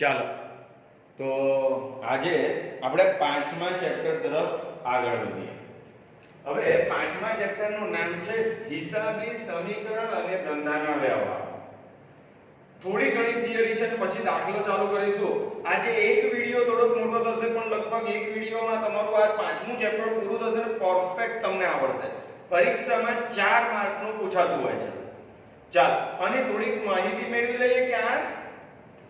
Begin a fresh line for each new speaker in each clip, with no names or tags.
ચાલો તો આજે આપણે પાંચમા ચેપ્ટર તરફ આગળ વધીએ. હવે પાંચમા ચેપ્ટરનું નામ છે હિસાબી સમીકરણ અને ધંધાના વ્યવહાર. થોડી ઘણી થિયરી છે પછી દાખલો ચાલુ કરીશું. આજે એક વિડિયો થોડોક મોટો થશે પણ લગભગ એક વિડિયોમાં તમારું આ પાંચમું ચેપ્ટર પૂરું થશે ને પરફેક્ટ તમને આવડશે. પરીક્ષામાં 4 માર્કનું પૂછાતું હોય છે. ચાલ અને થોડીક માહિતી મેળવી લઈએ કે આ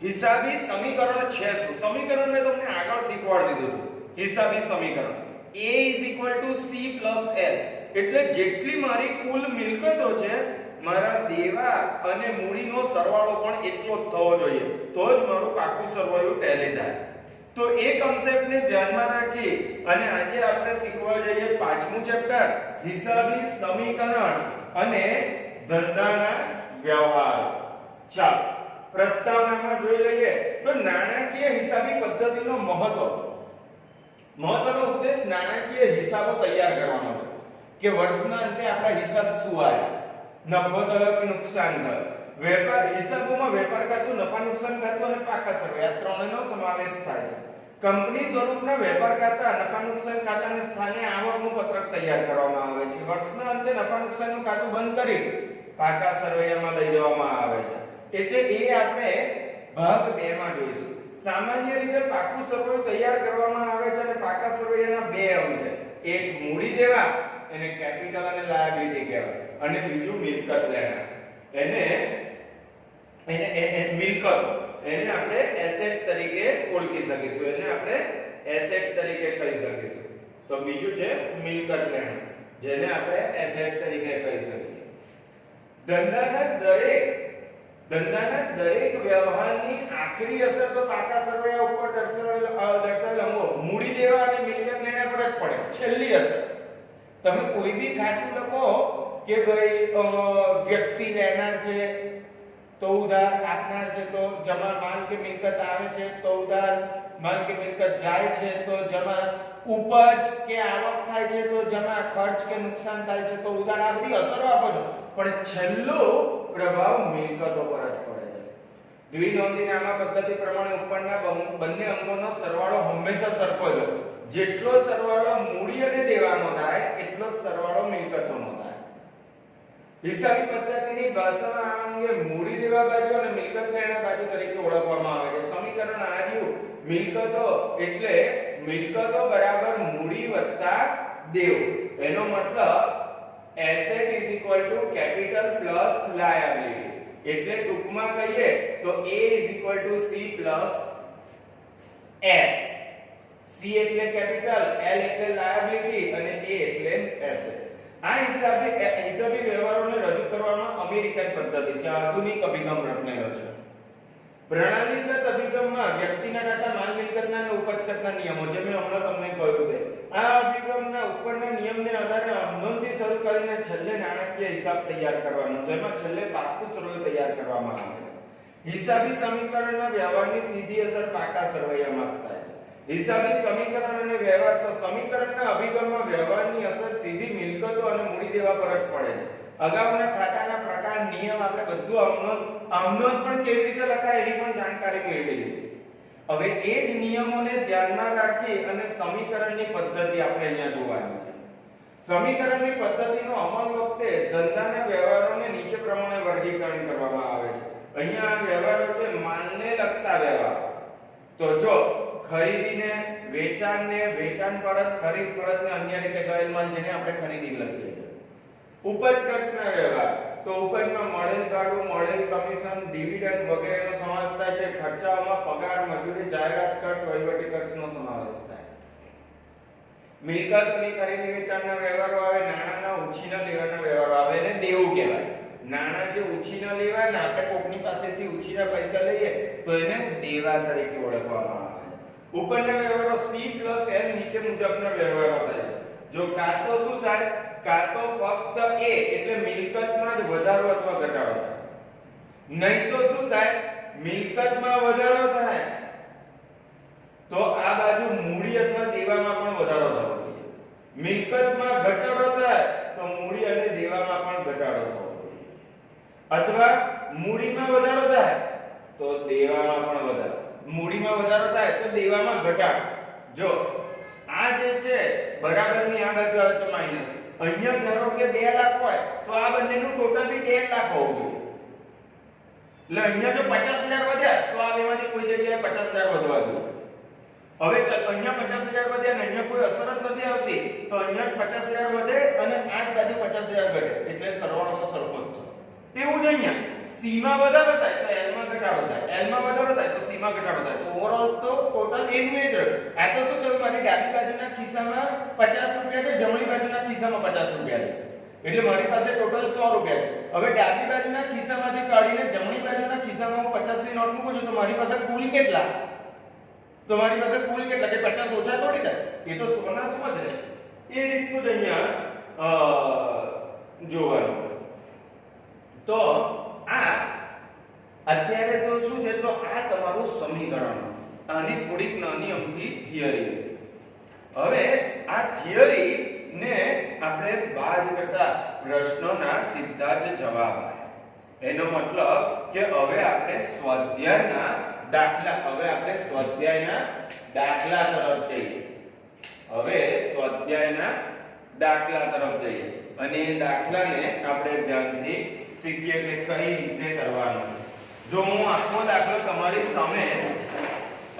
હિસાબી સમીકરણ છે શું. સમીકરણ મેં તમને આગળ શીખવાડી દીધું હતું. હિસાબી સમીકરણ a c l એટલે જેટલી મારી કુલ મિલકતો છે મારા દેવા અને મૂડીનો સરવાળો પણ એટલો જ થવો જોઈએ તો જ મારું પાકું સરવાળું ટેલી થાય. તો એ કન્સેપ્ટને ધ્યાનમાં રાખી અને આજે આપણે શીખવા જઈએ પાંચમું ચેપ્ટર હિસાબી સમીકરણ અને ધંધાના વ્યવહાર. ચાલો પ્રસ્તાવનામાં જોઈ લઈએ તો નાણાકીય હિસાબી પદ્ધતિનો મહત્વનો ઉદ્દેશ નાણાકીય હિસાબો તૈયાર કરવાનો છે કે વર્ષના અંતે આપણા હિસાબ શું આવ્યા, નફો થયો કે નુકસાન થયો. વેપાર હિસાબોમાં વેપાર ખાતું, નફા નુકસાન ખાતું અને પાકા સરવાળા આ ત્રણનો સમાવેશ થાય છે. કંપની સ્વરૂપના વેપાર ખાતા, નફા નુકસાન ખાતાના સ્થાને આવકનું પત્રક તૈયાર કરવામાં આવે છે. વર્ષના અંતે નફા નુકસાનનું ખાતું બંધ કરી પાકા સરવૈયામાં લઈ જવામાં આવે છે. એટલે એ આપણે ભાગ 2 માં જોઈશું. સામાન્ય રીતે પાકું સરવૈયું તૈયાર કરવામાં આવે છે અને પાકા સરવૈયાના 2 અંગ છે. એક મૂડી દેવા એને કેપિટલ અને લાયબિલિટી કહેવાય અને બીજું મિલકત લેણા એને મિલકતો એને આપણે એસેટ તરીકે ઓળખી શકીશું. એને આપણે એસેટ તરીકે કહી શકીશું. તો બીજું છે મિલકત લેણા જેને આપણે એસેટ તરીકે કહી શકીએ. ધંધાના દરેક વ્યવહારની આખરી અસર તો પાકા સરવૈયા ઉપર દર્શાવેલ અંગો મૂડી દેવા અને મિલકત લેણા પર જ પડે. છેલ્લી અસર તમે કોઈ બી ખાતું લખો કે ભાઈ વ્યક્તિ લેનાર છે તો ઉધાર, આપનાર છે તો જમા, માલ કે મિલકત આવે છે તો ઉધાર, માલ કે મિલકત જાય છે તો જમા, ઉપજ કે આવક થાય છે તો જમા, ખર્ચ કે નુકસાન થાય છે તો ઉધાર. આ બધી અસરો આપો છો પણ છેલ્લો પ્રભાવ મિલકતો પર જ પડે છે. દ્વિનોંધી નામા પદ્ધતિ પ્રમાણે ઉપરના બંને અંગોનો સરવાળો હંમેશા સરખો જ હોય. જેટલો સરવાળો મૂડી અને દેવાનો થાય એટલો જ સરવાળો મિલકતોનો થાય. હિસાબી પદ્ધતિની ભાષામાં આ અંગે મૂડી દેવા બાજુ અને મિલકત લેણા બાજુ તરીકે ઓળખવામાં આવે છે. સમીકરણ આવ્યું મિલકતો એટલે મિલકતો બરાબર મૂડી વત્તા દેવું. એનો મતલબ asset is equal to capital plus liability. એટલે ટૂંકમાં કહીએ તો A is equal to C plus L. C એટલે કેપિટલ, L એટલે લાયબિલિટી અને A એટલે એસેટ. આ હિસાબી વ્યવહારોને રજૂ કરવામાં અમેરિકન પદ્ધતિ છે. આધુનિક અભિગમ રચનેલો છે. પ્રણાલીગત અભિગમમાં વ્યક્તિના ખાતા, માલ મિલકતના અને ઉપજ ખાતાના નિયમો જે મેં હમણાં તમને કહ્યું તે આ અભિગમના ઉપરના નિયમને આધારે નોંધથી શરૂ કરીને છેલ્લે નાણાકીય હિસાબ તૈયાર કરવાનો, જેમાં છેલ્લે પાકું સરવૈયું તૈયાર કરવામાં આવે. હિસાબી સમીકરણના વ્યવહારની સીધી અસર પાકા સરવૈયામાં થાય છે. હિસાબી સમીકરણ અને વ્યવહાર તો સમીકરણના અભિગમમાં વ્યવહારની અસર સીધી મિલકતો અને મૂડી દેવા પર જ પડે છે. અગાઉના ખાતાના પ્રકાર, નિયમ આપણે બધું આમનોંધ પણ કેવી રીતે લખાય એની પણ જાણકારી મેળવી લીધી. હવે એ જ નિયમોને ધ્યાનમાં રાખી અને સમીકરણની પદ્ધતિ આપણે અહીંયા જોવાની છે. સમીકરણની પદ્ધતિનો અમલ વખતે ધંધાના વ્યવહારોને નીચે પ્રમાણે વર્ગીકરણ કરવામાં આવે છે. અહીંયા આ વ્યવહારો છે માલને લગતા વ્યવહારો. તો જો ખરીદીને, વેચાણને, વેચાણ પરત, ખરીદ પરતને અન્ય રીતે ગયેલ માલ જેને આપણે ખરીદી લખીએ છીએ. ઉપજ ખર્ચના વ્યવહાર તો ઉપજમાં મળેલ ભાડું, મળેલ કમિશન, ડિવિડન્ડ વગેરેનો સમાવેશ થાય છે. ખર્ચાઓમાં પગાર, મજૂરી, જાહેરાત ખર્ચ, વહીવટી ખર્ચનો સમાવેશ થાય. મિલકતોની ખરીદી વેચાણના વ્યવહારો આવે. નાણાંના ઉછીના લેવાના વ્યવહારો આવે. એને દેવું કહેવાય. નાણાં જે ઉછીના લેવાય ને આપણે કોકની પાસેથી ઉછીના પૈસા લઈએ તો એને દેવા તરીકે ઓળખવામાં આવે. ઉપરના વ્યવહારો C પ્લસ L નીચે મુજબના વ્યવહારો થાય છે. જો કાં તો શું થાય, કાં તો ફક્ત A એટલે મિલકતમાં જ વધારો અથવા ઘટાડો થાય, નહીં તો શું થાય, મિલકતમાં વધારો થાય તો આ બાજુ મૂડી અથવા દેવામાં પણ વધારો થવો જોઈએ. મિલકતમાં ઘટાડો થાય તો મૂડી અને દેવામાં પણ ઘટાડો થવો જોઈએ. અથવા મૂડીમાં વધારો થાય તો દેવામાં પણ વધારો. મૂડીમાં વધારો થાય તો દેવામાં ઘટાડો. જો આ જે છે બરાબરની આ બાજુ આવે તો માઈનસ. અહીંયા ધારો કે 2 લાખ હોય તો આ બંનેનું ટોટલ બી 1.5 લાખ હોવું જોઈએ. એટલે અહીંયા જો 50,000 વધ્યા તો આ બેમાંથી કોઈ જગ્યાએ 50,000 વધવા જોઈએ. હવે અહીંયા 50,000 વધ્યા ને અહીંયા કોઈ અસર જ નથી આવતી તો અહીંયા 50,000 વધે અને આ બાજુ 50,000 ઘટે એટલે સરવાળો તો સરખો જ થયો. એવું જ અહીંયા C માં વધારો થાય તો L માં ઘટાડો થાય, L માં વધારો થાય તો C માં ઘટાડો થાય. તો ઓવરઓલ તો ટોટલ એનું એ જ રહ્યું. આ તો શું થયું, મારી ડાબી બાજુના ખિસ્સામાં 50 રૂપિયા છે, જમણી બાજુના ખિસ્સામાં 50 રૂપિયા છે. એટલે મારી પાસે ટોટલ 100 રૂપિયા છે. હવે ડાબી બાજુના ખિસ્સામાંથી કાઢીને જમણી બાજુના ખિસ્સામાં હું 50 ની નોટ મૂકું છું તો મારી પાસે કુલ કેટલા? તો મારી પાસે કુલ કેટલા? કે 50 ઓછા થોડી થાય, એ તો 100 ના 100 જ રહે. એ રીતનું જ અહીંયા જોવાનું. તો આ અત્યારે તો શું છે, તો આ તમારું સમીકરણ. આની થોડીક નાની અમથી થિયરી હતી. હવે આ થિયરી ને આપણે બાદ કરતા પ્રશ્નોના સીધા જ જવાબ આવ્યા. એનો મતલબ કે હવે આપણે સ્વાધ્યાયના દાખલા તરફ જઈએ. હવે સ્વાધ્યાયના દાખલા તરફ જઈએ અને એ દાખલાને આપણે ધ્યાનથી શીખીએ કે કઈ રીતે કરવાનો. જો હું આખો દાખલો તમારી સામે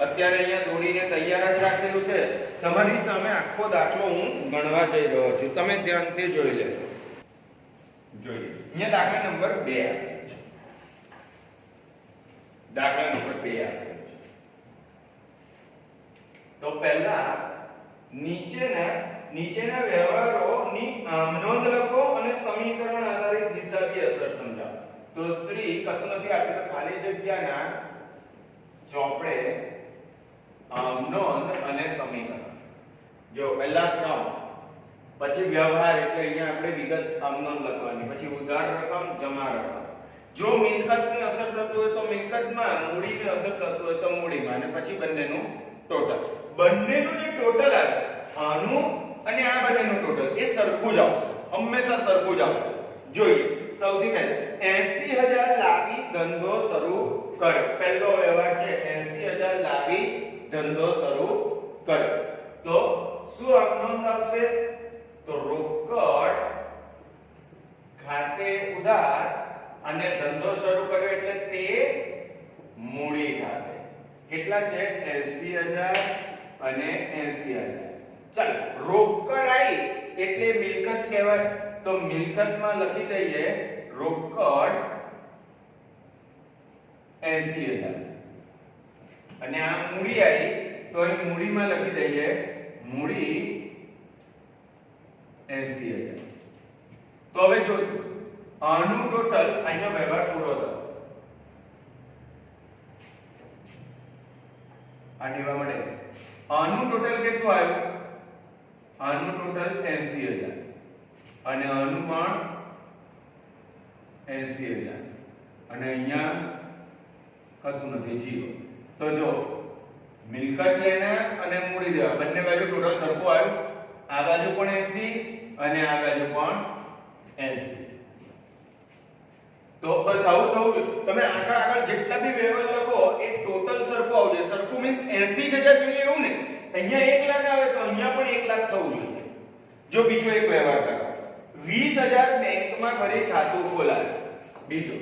અત્યારે અહીંયા દોરીને તૈયાર જ રાખેલું છે, તમારી સામે આખો દાખલો હું ગણવા જઈ રહ્યો છું. તમે ધ્યાનથી જોઈ લેજો. જોઈએ અહીંયા દાખલા નંબર 2 આપેલો છે. દાખલા નંબર 2 આપેલો છે. તો પહેલા નીચેના વ્યવહારોની નોંધ લખો અને સમીકરણ આધારિત હિસાબી અસર સમજાવો. તો શ્રી કશું નથી આપ્યું, ખાલી જગ્યાના ચોપડે નોંધ અને સમીકરણ. જો પહેલા ક્રમ, પછી વ્યવહાર એટલે અહીંયા આપણે વિગત નોંધ લખવાની, પછી ઉધાર રકમ, જમા રકમ. જો મિલકતની અસર થતું હોય તો મિલકતમાં, મૂડીની અસર થતું હોય તો મૂડીમાં, અને પછી બંનેનું ટોટલ. બંનેનું જે ટોટલ આવે આનું અને આ બંનેનું ટોટલ એ સરખું જ આવશે, હંમેશા સરખું જ આવશે. જોઈએ સૌથી પહેલા 80,000 લાવી ધંધો શરૂ કર્યો. પહેલો વ્યવહાર છે 80,000 લાવી ધંધો શરૂ કર્યો. તો શું નોંધ આવશે? તો રોકડ ખાતે ઉધાર અને ધંધો શરૂ કર્યો એટલે તે મૂડી ખાતે. કેટલા છે? 80,000 અને 80,000. ચાલ રોકડ આવી એટલે મિલકત કહેવાય. તો મિલકતમાં લખી દઈએ રોકડ 80,000 અને આ મૂડી આવી તો અહીં મૂડીમાં લખી દઈએ મૂડી 80,000. તો હવે જો આનું ટોટલ અહીંયા વ્યવહાર પૂરો થયો. આ દેવા મળે છે. આનું ટોટલ કેટલું આવ્યું? આનું ટોટલ 80,000 અને આનું પણ 80,000 અને અહીંયા કશું નથી, જીરો. તો જો મિલકત લેના અને મૂડી દેવા બંને બાજુ ટોટલ સરખું આવ્યું. આ બાજુ પણ 80 અને આ બાજુ પણ 80. તો બસ આવું થવું જોઈએ. તમે આગળ જેટલા બી વ્યવહાર લખો એ ટોટલ સરખું આવશે. સરખું મીન્સ 80,000 જોઈએ એવું નહીં. અહીંયા 1 લાખ આવે તો અહીંયા પણ 1 લાખ થવું જોઈએ. જો બીજો એક વ્યવહાર કરો, 20,000 બેંકમાં ભરી ખાતું ખોલાવ્યું. બીજો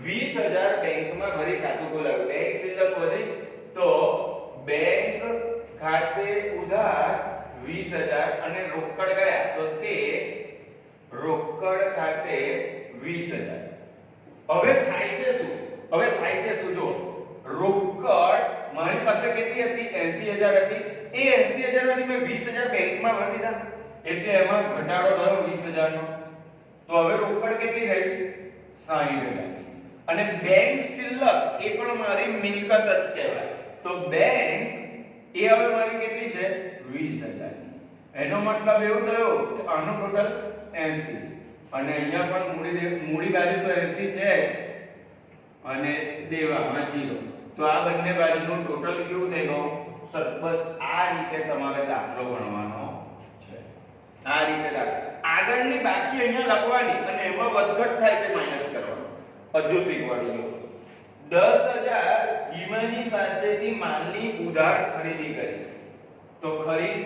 20,000 બેંકમાં ભરી ખાતું ખોલાવ્યું. બેંક શિલ્લક વધી તો બેંક ખાતે ઉધાર 20,000 અને રોકડ ગયા તો તે રોકડ ખાતે 20,000. હવે થાય છે શું? જો રોકડ મારી પાસે કેટલી હતી? 80,000 હતી. એ 80,000 માંથી મેં 20,000 બેંકમાં ભરી દીધા એટલે એમાં ઘટાડો થયો 20,000 નો. તો હવે રોકડ કેટલી રહી? 60,000. અને બેંક શિલ્લક એ પણ મારી મિલકત જ કહેવાય. તો બેંક એ હવે મારી કેટલી છે? 20,000. એનો મતલબ એવું થયો કે આનો ટોટલ 80 અને અહીંયા પણ મૂડી બાજુ તો 80 છે અને દેવામાં 0. તો આ બંને બાજુનું ટોટલ કેવું થઈ ગયું? બસ આ રીતે તમારે દાખલો ગણવાનો છે. આ રીતે દાખલો આગળની બાકી અહીંયા લખવાની અને એમાં વધઘટ થાય કે માઈનસ કરવાનો. હજુ શીખવાડી દો. 10,000 હિમાની પાસેથી માલની ઉધાર ખરીદી કરી તો ખરીદ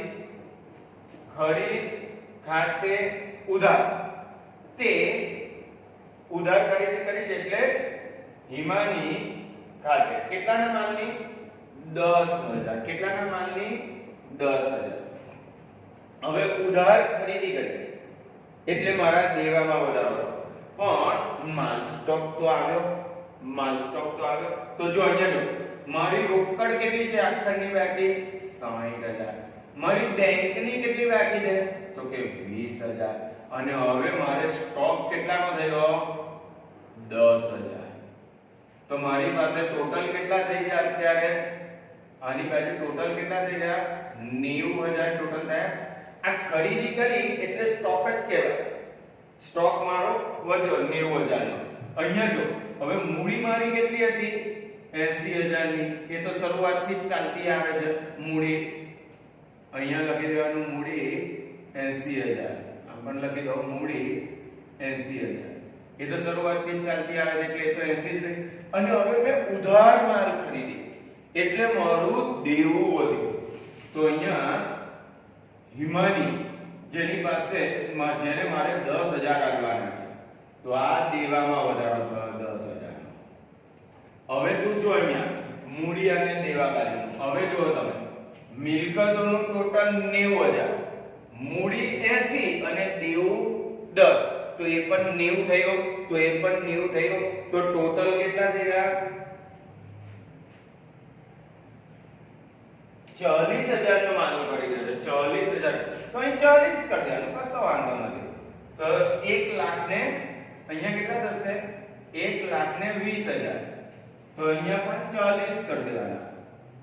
ખાતે ઉધાર તે ઉધાર ખરીદી કરી છે એટલે હિમાની ખાતે કેટલાના માલની 10000 કેટલાના માલની 10000 હવે ઉધાર ખરીદી કરી એટલે મારા દેવામાં વધારો પણ માલ સ્ટોક તો આવ્યો તો જો અહીંયા જો મારી રોકડ કેટલી છે આખરની બાકી 60000 મારી બેંકની કેટલી બાકી છે તો કે 20000 અને હવે મારે સ્ટોક કેટલાનો થયો 10000 તો મારી પાસે ટોટલ કેટલા થઈ ગયા અત્યારે આની બાજુ ટોટલ કેટલા થઈ ગયા 90000 ટોટલ થયા આ ખરીદી કરી એટલે સ્ટોક જ કહેવાય સ્ટોક મારો વધ્યો 90000 નો અહીંયા જો હવે મૂડી મારી કેટલી હતી 80000 ની એ તો શરૂઆતથી જ ચાલતી આવે છે મૂડી અહીંયા લખી દેવાનું મૂડી 80000 આમ પણ લખી દો મૂડી 80000 એ તો શરૂઆતથી જ ચાલતી આવે છે એટલે એ તો 80 જ રહી અને હવે મેં ઉધાર માલ ખરીદી એટલે મારું દેવું વધ્યું તો અહીંયા હિમાની જેની પાસે જેને મારે 10000 આપવાના છે તો આ દેવામાં વધારો થયો 10000 નો હવે તું જો અહીંયા મૂડી અને દેવા બાજુ હવે જો તમે મિલકતોનું ટોટલ 90000 મૂડી 80 અને દેવું 10 તો એ પણ 90 થયો તો એ પણ 90 થયો તો ટોટલ કેટલા થઈ ગયા 40000 નો માલ ખરીદ્યો છે 40000 તો અહીં 40 કરી દેવાનું કશો વાંધો નથી તો 1 લાખ ને અહીંયા કેટલા થશે 1 લાખ ને 20000 તો અહીંયા પણ 40 કરી દેવાના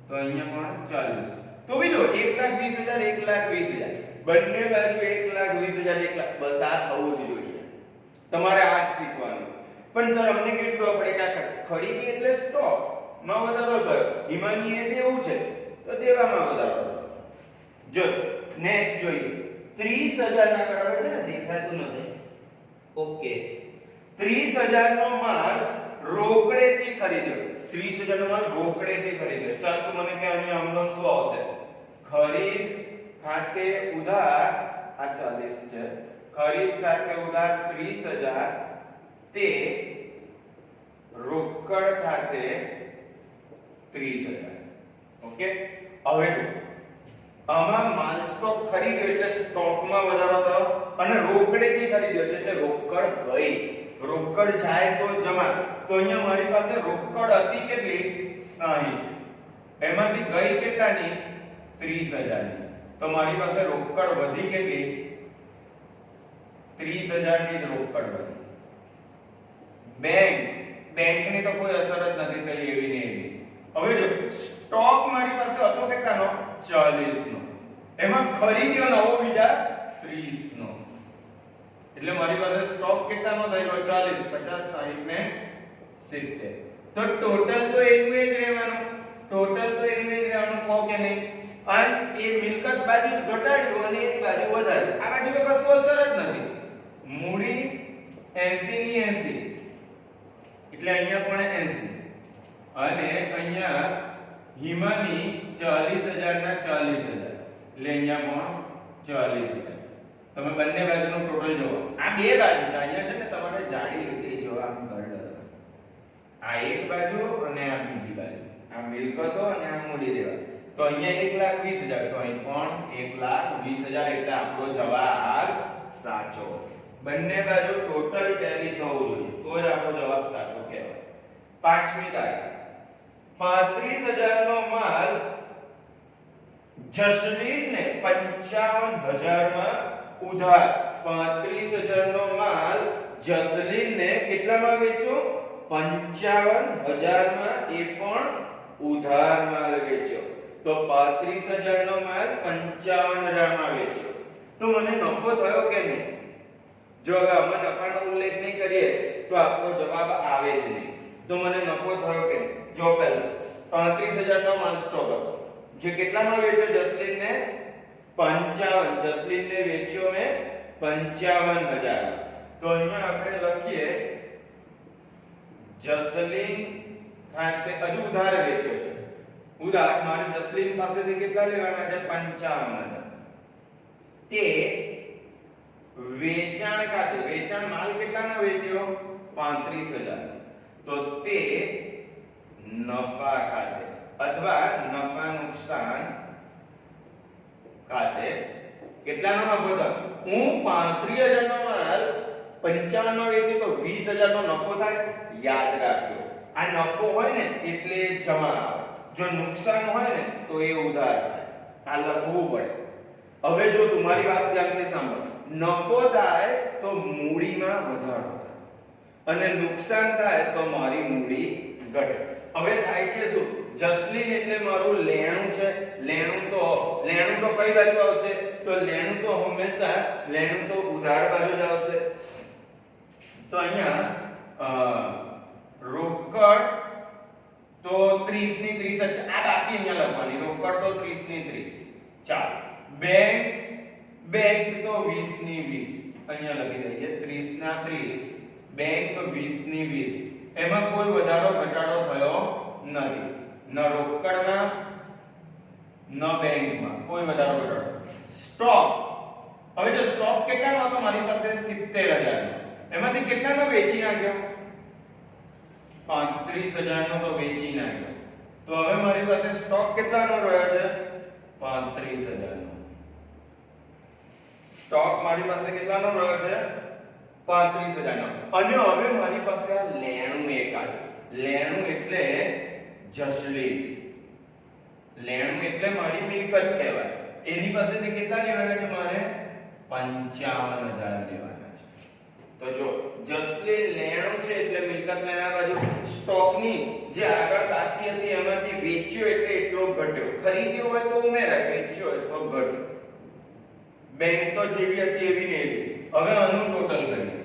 તો અહીંયા પણ 40 તો બીજો 1,20,000 1,20,000 બંને બાજુ 1,20,000 1 લાખ બસ આ થવું જ જોઈએ તમારે આ જ શીખવાનું પણ સર અમને કેટલું પડે કે ખરીદી એટલે સ્ટોક માં વધારો થયો હિમાની એ દેવું છે તો દેવામાં વધારો થયો જો નેક્સ્ટ જોઈએ 30000 ના બરાબર છે ને દેખાતું નથી ઓકે 30000 નો માલ રોકડેથી ખરીદ્યો 30000 નો માલ રોકડેથી ખરીદ્યો ચાલ તું મને કે આની આમનો શું આવશે ખરીદ ખાતે ઉધાર આ 40 છે ખરીદ ખાતે ઉધાર 30000 તે રોકડ ખાતે 30000 ઓકે હવે જો આમાં માલ સ્ટોક ખરીદ્યો એટલે સ્ટોકમાં વધારો થયો અને રોકડેથી ખરીદ્યો છે એટલે રોકડ ગઈ રોકડ જાય તો જમા તો અહીંયા મારી પાસે રોકડ હતી કેટલી 60 એમાંથી ગઈ કેટલાની 30000 ની તો મારી પાસે રોકડ વધી કેટલી 30000 ની જ રોકડ વધી બેંકની તો કોઈ અસર જ નથી થઈ એવી ને એવી હવે જો સ્ટોક મારી પાસે હતો કેટલાનો 40 નો એમાં ખરીદ્યો નવો બીજા 30 નો એટલે મારી પાસે સ્ટોક કેટલાનો થયો 40 50 60 ને 70 તો ટોટલ તો એનું જ રહેવાનું કહો કે નહીં અને એ મિલકત બાજુ જ ઘટાડ્યું અને એક બાજુ વધાર્યું આ બાજુ તો કશું અસર જ નથી મૂડી 80 ની 80 એટલે અહીંયા પણ 80 અને અહીંયા હિમાની 40000 ના 40000 એટલે અહીંયા પણ 40000 તમે બંને બાજુનું ટોટલ જોવો આ બે બાજુ છે અહીંયા છે ને તમારે જાડી રીતે જોવા આમ ગરડ આ એક બાજુ અને આ બીજી બાજુ આ મિલકતો અને આ મૂડી દેવા તો અહીંયા 1,20,000 તો અહીં પણ 1,20,000 એટલે આપણો જવાબ સાચો બંને બાજુ ટોટલ ટેલી થવું જોઈએ તો જ આપણો જવાબ સાચો કહેવાય પાંચમી તારીખ 35,000 નો માલ જસલીનને 55,000 માં ઉધાર 35,000 નો માલ જસલીનને કેટલામાં વેચ્યો 55,000 માં એ પણ ઉધાર માલ વેચ્યો તો 35,000 નો માલ 55,000 માં વેચ્યો તો મને નફો થયો કે નહીં જો હવે અમે નફાનો ઉલ્લેખ નહીં કરીએ તો આપણો જવાબ આવે જ નહીં તો મને નફો થયો કે જો પહેલા 35,000 નો માલ સ્ટોક હતો જે કેટલામાં વેચ્યો જસલીનને 55 જસલીનને વેચ્યો મેં 55,000 તો અહીંયા આપણે લખીએ જસલીન ખાતે હજુ ઉધાર વેચ્યો છે. ઉધાર મારે જસલીન પાસેથી કેટલા લેવાના છે? 55,000. તે વેચાણ ખાતે, વેચાણ માલ કેટલાનો વેચ્યો? 35,000. તો તે નફા ખાતે અથવા નફા નુકસાન ખાતે કેટલાનો નફો થયો? હું 35,000 નો માલ 55 માં વેચી તો 20,000 નો નફો થાય. યાદ રાખજો, આ નફો હોય ને એટલે જમા આવે, જો નુકસાન હોય ને તો એ ઉધાર થાય. આ લખવું પડે. હવે જો તમારી વાત ધ્યાનથી સાંભળો, નફો થાય તો મૂડીમાં વધારો થાય અને નુકસાન થાય તો મારી મૂડી ઘટે. હવે થાય છે શું? જસલીન એટલે મારું લેણું છે. લેણું તો કઈ બાજુ આવશે? તો લેણું તો હંમેશા લેણું તો ઉધાર બાજુ જ આવશે. તો અહીંયા રોકડ તો 30 ની 30 આ બાકી અહીંયા લખવાની. રોકડ તો 30 ની 30. ચાલો, બેંક તો 20 ની 20 અહીંયા લખી દઈએ. 30 ના 30, બેંક 20 ની 20. એમાં કોઈ વધારો ઘટાડો થયો નથી, ન રોકડમાં ન બેંકમાં કોઈ વધારો ઘટાડો. સ્ટોક, હવે જો સ્ટોક કેટલાનો હતો મારી પાસે? 70,000 નો. એમાંથી કેટલાનો વેચી નાખ્યો? 35,000 નો તો વેચી નાખ્યો. તો હવે મારી પાસે સ્ટોક કેટલાનો રહ્યો છે? 35,000 નો. સ્ટોક મારી પાસે કેટલાનો રહ્યો છે? 35,000 નો. અને હવે મારી પાસે આ લેણું એક આવ્યું. લેણું એટલે જસલીન. લેણું એટલે મારી મિલકત કહેવાય. એની પાસેથી કેટલા લેવાના છે મારે? 55,000 લેવાના છે. તો જો જસલીન લેણું છે એટલે મિલકત લેના બાજુ સ્ટોકની જે આગળ બાકી હતી એમાંથી વેચ્યો એટલે એટલો ઘટ્યો. ખરીદ્યો હોય તો ઉમેરાય, વેચ્યો હોય તો ઘટ્યો. બેંક તો જેવી હતી એવી ને એવી. હવે આનું ટોટલ કરીએ.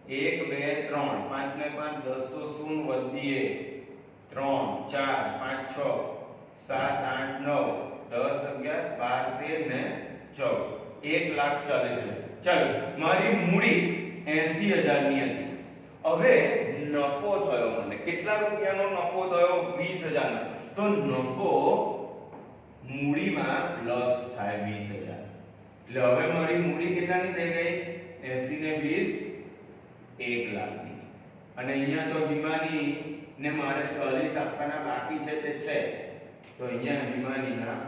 1 2 3 5 ને 5 10 શૂન્ય વધી 3 4 5 6 7 8 9 10 11 12 13 ને 14 1,40,000. ચાલો, મારી મૂડી 80,000 ની હતી. હવે નફો થયો મને. કેટલા રૂપિયાનો નફો થયો? 20,000 નો. તો નફો મૂડીમાં પ્લસ થાય 20,000. એટલે હવે મારી મૂડી કેટલાની થઈ ગઈ? 80 ને 20 1 લાખની. અને અહીંયા તો હિમાની ને મારે 40 આપવાના બાકી છે તે છે જ. તો અહીંયા હિમાનીના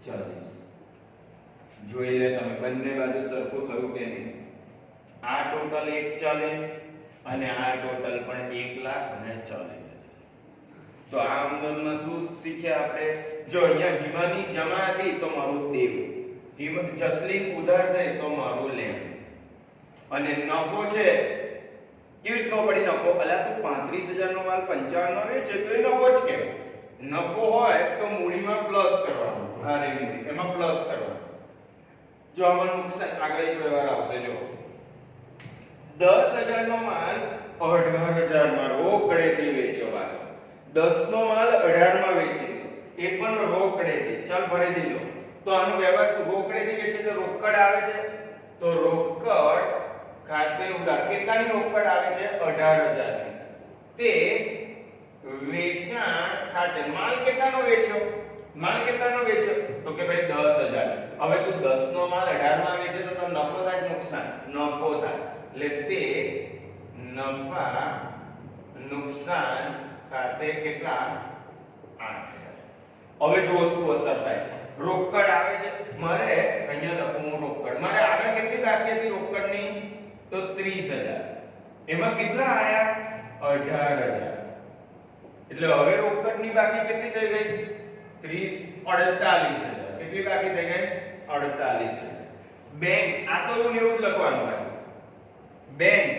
40. જોઈ લે તમે બંને બાજુ સરખું થયું કે નહીં? આ ટોટલ 1,40 અને આ ટોટલ પણ 1,40,000. તો આ આમદનમાં શું શીખ્યા આપણે? જો અહીંયા હિમાની જમા હતી તો મારું દેવું, જસલીન ઉધાર થઈ તો મારું લેણું. અને નફો છે, કેવી રીતે ખબર પડી નફો? અલા તું 35,000 નો માલ 55 માં વેચે તો એ નફો જ કહેવાય. નફો હોય તો મૂડીમાં પ્લસ કરવાનું. આ રે મૂડી એમાં પ્લસ કરવાનું. જો આમાં નુકસાન આગળ એક વ્યવહાર આવશે. જો 10,000 નો માલ 18,000 માં રોકડેથી વેચ્યો. પાછો 10 નો માલ 18 માં વેચી દીધો, એ પણ રોકડેથી. ચાલ ભરી દેજો. તો આનો વ્યવહાર શું? રોકડેથી વેચે તો રોકડ આવે છે. તો રોકડ ખાતે ઉધાર. કેટલાની રોકડ આવે છે? 18,000 ની. તે વેચાણ ખાતે માલ કેટલાનો વેચ્યો? તો કે ભાઈ 10,000. હવે તું 10 નો માલ 18 માં વેચે તો નફો થાય કે નુકસાન? નફો થાય. એટલે તે નફા નુકસાન ખાતે કેટલા? 8,000. હવે જો શું અસર થાય છે? રોકડ આવે છે મારે, અહીંયા લખું રોકડ. મારે આગળ કેટલી બાકી હતી રોકડની? તો 30,000. એમાં કેટલા આયા? 18,000. એટલે હવે રોકડની બાકી કેટલી થઈ ગઈ? 48,000. કેટલી બાકી થઈ ગઈ? 48,000. બેંક, આ તો એવું ને એવું જ લખવાનું હોય. બેંક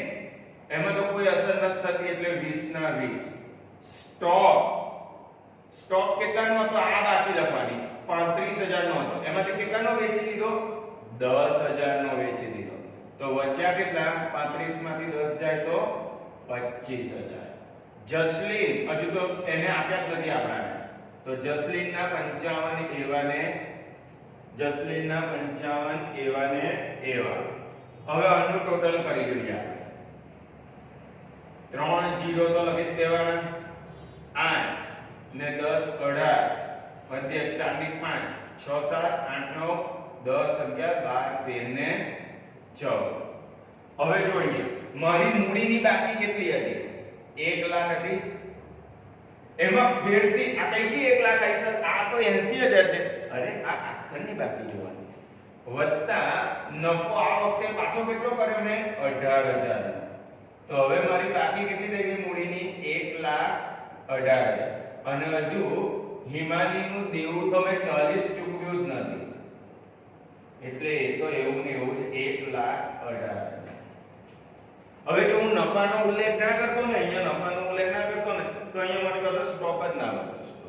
એમાં તો કોઈ અસર નથી થતી એટલે 20 ના 20. સ્ટોક કેટલાનો હતો? આ બાકી લખવાની. 35,000 નો હતો. એમાંથી કેટલાનો વેચી દીધો? 10,000 નો વેચી દીધો. તો વચ્ચા કેટલા? 35 માંથી 10 જાય તો 25,000. જસલીન હજુ તો એને આપ્યા જ નથી આપણાને. તો જસલીનના 55 એવા ને એવા. હવે આનું ટોટલ કરી જોઈએ આપણે. 3 0 તો લખી જ દેવાના 8 ને 10 18 મધ્ય 4 ની 5 6 7 8 9 10 11 12 13 ને 14 હવે જોઈએ મારી મૂડીની બાકી કેટલી હતી 1 લાખ હતી એમાં ફેરથી આ કઈથી 1 લાખ આવી સર આ તો 80000 છે અરે આ આખરની બાકી જોવાની વત્તા નફો આ વખતે પાછો કેટલો કર્યો મેં 18000 તો હવે મારી બાકી કેટલી થઈ ગઈ મૂડીની 1,18,000 અને હજુ હિમાનીનું દેવું તો મેં 40 ચૂકવ્યું જ નથી એટલે એ તો એવું ને એવું જ 1,18,000 હવે જો હું નફાનો ઉલ્લેખ ના કરતો ને અહીંયા નફાનો ઉલ્લેખ ના કરતો ને તો અહીંયા મારી પાસે સ્ટોક જ ના બચતો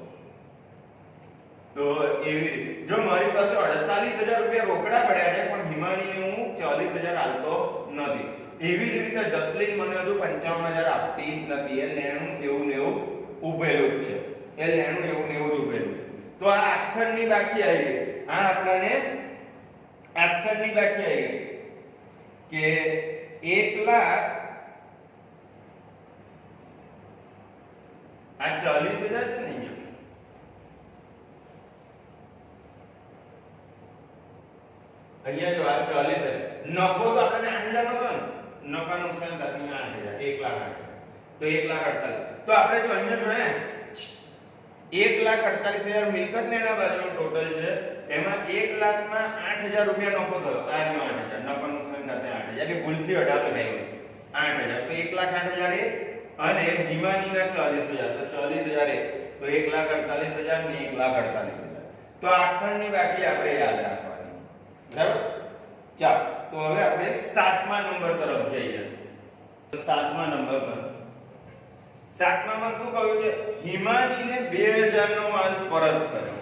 તો એવી રીતે જો મારી પાસે 48000 રૂપિયા રોકડા પડ્યા છે પણ હિમાનીને હું 40000 આલતો નથી એવી જ રીતે જસલીન મને હજુ 55000 આપતી નથી એ લેણું એવું ને એવું ઉભેલું જ છે એ લેણું એવું ને એવું જ ઉભેલું છે તો આ આખરની બાકી આવી ગઈ આ આપણાને આખરની બાકી આવી ગઈ કે 1 લાખ આ 40000 છે ને અહીંયા જો આ 40000 નફો તો આપણે 8000 નો હતો ને નફા નુકસાન થતું 8000 1 લાખ તો 1,48,000 તો આપણે જો અહીંયા જોયા 1,48,000 મિલકત લેણા બાજુનો ટોટલ છે એમાં 1 લાખમાં 8000 રૂપિયા નફો થયો આ જો 8000 નફા નુકસાન થતા 8000 એ ભૂલથી 18 લગાવ્યો 8000 તો 1,08,000 એ અને હિમાનીના 40000 તો 40000 એ તો 1,48,000 ને 1,48,000 તો આખરની બાકી આપણે યાદ રાખવાની બરાબર ચાલો તો હવે આપણે 7મા નંબર તરફ જઈએ તો 7મા નંબર પર 7મામાં શું કહ્યું છે હિમાનીને 2000 નો માલ પરત કર્યો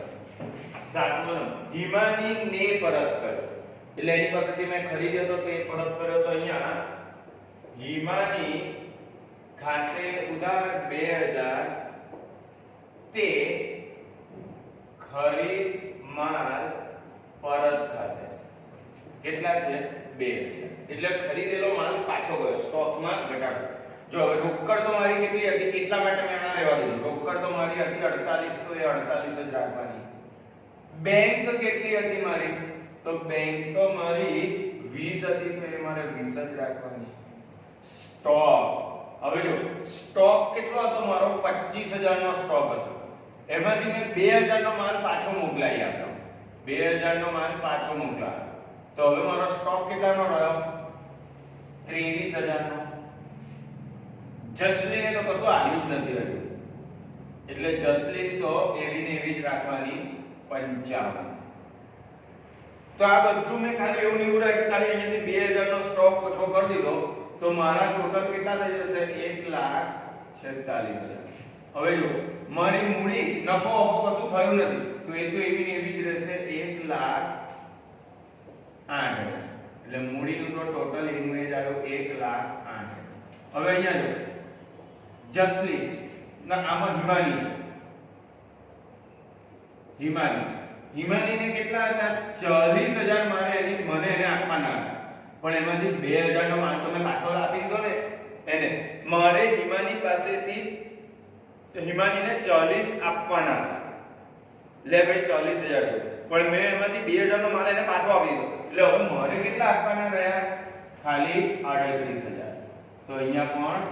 7મો નંબર હિમાનીને પરત કર્યો એટલે એની પાસેથી મેં ખરીદ્યો તો તે પરત કર્યો તો અહીંયા હિમાની ખાતે ઉધાર 2000 તે ખરીદ માલ પરત ખાતે કેટલા છે 2000 એટલે ખરીદેલો માલ પાછો ગયો સ્ટોકમાં ઘટાડો જો હવે રોકડ તો મારી કેટલી હતી એટલા માટે મેં આ લેવા દીધું રોકડ તો મારી હતી 48 તો એ 48 જ રાખવાની બેંક કેટલી હતી મારી તો બેંક તો મારી 20 હતી તો એ મારે 20 જ રાખવાની સ્ટોક હવે જો સ્ટોક કેટલો હતો મારો 25000 નો સ્ટોક હતો એમાંથી મેં 2000 નો માલ પાછો મોકલાઈ આપ્યો 2000 નો માલ પાછો મોકલાયો તો હવે મારો સ્ટોક કેટલાનો રહ્યો 23000 નો જસલીને તો કશું આલ્યું જ નથી રહ્યું એટલે જસલીન તો એવી ને એવી જ રાખવાની 55 તો આ બધું મેં ખાલી એવું નહીં રાખ્યું ખાલી અહીંયાથી 2000 નો સ્ટોક ઓછો કરી દીધો તો મારા ટોટલ કેટલા થઈ જશે 1,46,000 હવે જો મારી મૂડી નફો કશું થયું નથી તો એ તો એવી ને એવી જ રહેશે 1,08,000 એટલે મૂડીનું તો ટોટલ એનું એ જ આવ્યો 1,08,000 હવે અહીંયા જો જસલીન ના આમાં હિમાની છે હિમાનીને કેટલા હતા 40000 મારે મને એને આપવાના હતા પણ એમાંથી 2000 નો માલ તો મેં પાછો આપી દીધો ને એને મારે હિમાની પાસેથી હિમાનીને 40 આપવાના હતા લે ભાઈ 40000 તો પણ મેં એમાંથી 2000 નો માલ એને પાછો આપી દીધો એટલે હવે મારે કેટલા આપવાના રહ્યા ખાલી 38000 તો અહીંયા પણ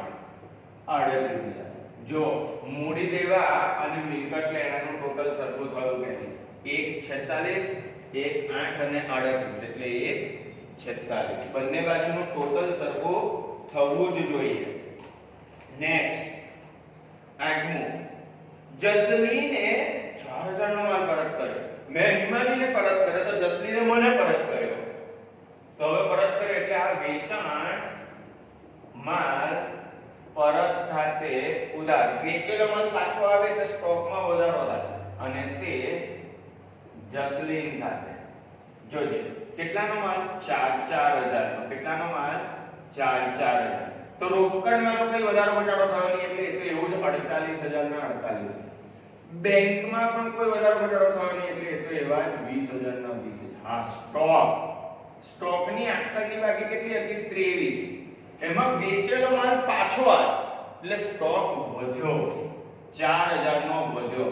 38000 જો મૂડી દેવા અને મિલકત લેણાનું ટોટલ સરખું થયું કે નહીં 146 1 8 અને 38 એટલે 146 બંને બાજુનું ટોટલ સરખું થવું જ જોઈએ નેક્સ્ટ 8મું જસલીને 4000 નો માલ પરત કર્યો મેં હિમાનીને પરત કર્યો તો જસલીને મને પરત કર્યો તો હવે પરત કર્યો એટલે આ વેચાણ માલ પરત ખાતે ઉધાર વેચેલો માલ પાછો આવે એટલે સ્ટોકમાં વધારો થાય અને તે જસલીન ખાતે જોજે કેટલાનો માલ 4000 નો કેટલાનો માલ 4000 તો રોકડમાં તો કઈ વધારો ઘટાડો થયો નહીં એટલે એ તો એવું જ 48000 ના 48 બેંકમાં પણ કોઈ વધારો ઘટાડો થયો નહીં એટલે એ તો એવા જ 20000 ના 20000 હા સ્ટોકની આખરની બાકી કેટલી હતી 23 એમાં વેચેલો માલ પાછો આવે એટલે સ્ટોક વધ્યો 4000 નો વધ્યો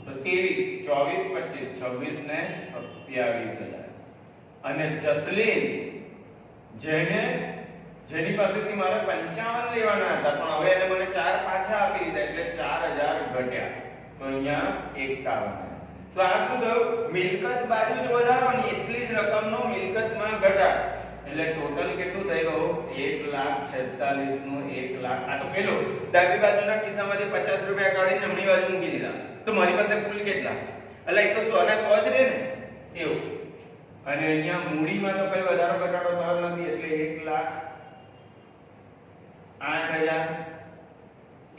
તો 23 24 25 26 ને 27000 અને જસલીન જેની પાસેથી મારે 55 લેવાના હતા પણ હવે એને મને 4 પાછા આપી દીધા એટલે 4000 ઘટ્યા તો અહીંયા 51 તો આ શું થયું મિલકત બાજુ જ વધારવાની એટલી જ રકમનો મિલકતમાં ઘટાડ એટલે ટોટલ કેટલું થઈ ગયું 1,46,000 નું 1 લાખ આ તો પેલો ડાબી બાજુના ખિસ્સામાંથી 50 રૂપિયા કાઢીને જમણી બાજુ મૂકી દીધા તો મારી પાસે કુલ કેટલા એટલે એ તો 100 ને 100 જ રહે ને એવું અને અહીંયા મૂડીમાં તો કઈ વધારો ઘટાડો થયો નથી એટલે 1,08,000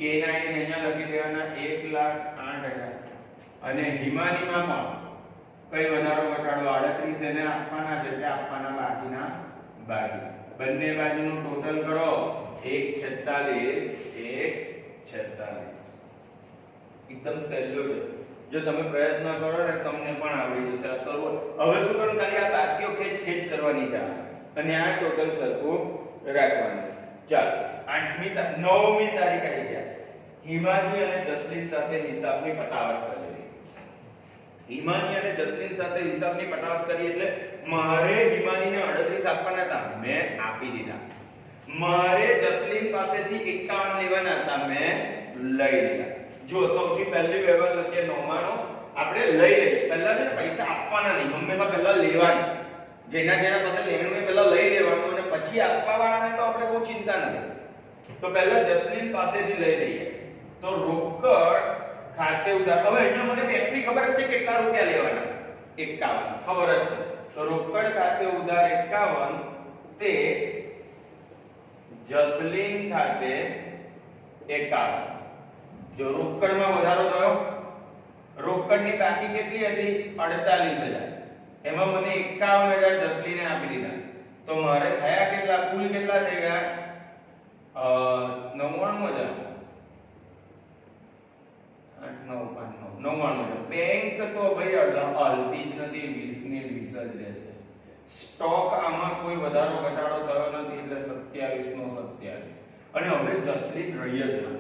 એના અહીંયા લખી દેવાના 1,08,000 અને હિમાનીમાં પણ કઈ વધારો ઘટાડો 38 એને આપવાના છે એટલે આપવાના બાકીના બાકી બંને બાજુનું ટોટલ કરો 1,46,1,46 એકદમ સહેલો છે જો તમે પ્રયત્ન કરો ને તમને પણ આવડી જશે આ સર્વ હવે શું કરવાનું ખાલી આ બાકીઓ ખેંચ કરવાની છે અને આ ટોટલ સરખું રાખવાનું ચાલો 9મી તારીખ આવી ગયા હિમાની અને જસલીન સાથે હિસાબની પટાવટ કરી હિમાની અને જસલીન સાથે હિસાબની પટાવટ કરી એટલે મારે હિમાનીને 38 આપવાના હતા મેં આપી દીધા મારે જસલીન પાસેથી 51 લેવાના હતા મેં લઈ લીધા જો સૌથી પહેલી વ્યવહાર લખીએ 9માનો આપણે લઈ લઈએ પહેલા ને પૈસા આપવાના નહીં હંમેશા પહેલા લેવાના જેના પાસે લેવાનું એ પહેલા લઈ લેવાનું અને પછી આપવા વાળાને તો આપણે બહુ ચિંતા નથી તો પહેલા જસલીન પાસેથી લઈ લઈએ તો રોકડ ખાતે ઉધાર હવે અહીંયા મને બેંકની ખબર જ છે કેટલા રૂપિયા લેવાના 51 ખબર જ છે તો રોકડ ખાતે ઉધાર 51 તે જસલીન ખાતે 51 જો રોકડમાં વધારો થયો રોકડની બાકી કેટલી હતી 48000 એમાં મને 51000 જસલીને આપી દીધા તો મારે થયા કેટલા કુલ કેટલા થઈ ગયા 99000 89599 બેંક તો ભાઈ હાલતી જ નથી 20 ની 20 જ રહે છે સ્ટોક આમાં કોઈ વધારો ઘટાડો થયો નથી એટલે 27 નો 27 અને હવે જસલીન રહી જ નથી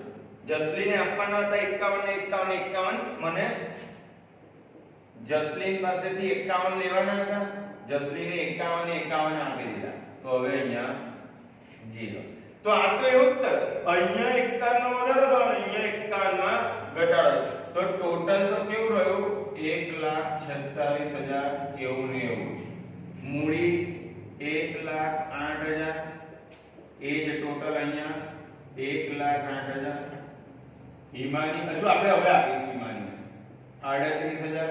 જસલીને આપવાના હતા 51 મને જસલીન પાસેથી 51 લેવાના હતા જસલીને 51 આપી દીધા તો હવે અહીંયા 0 તો આ તો એવું જ અહીંયા 51 નો વધારો થયો અને અહીંયા 51 માં ઘટાડો તો ટોટલ તો કેવું રહ્યું 1,46,000 એવું ને એવું મૂડી 1,08,000 એ જ ટોટલ અહીંયા 1,08,000 હિમાની હજુ આપણે હવે આપીશું હિમાની 38000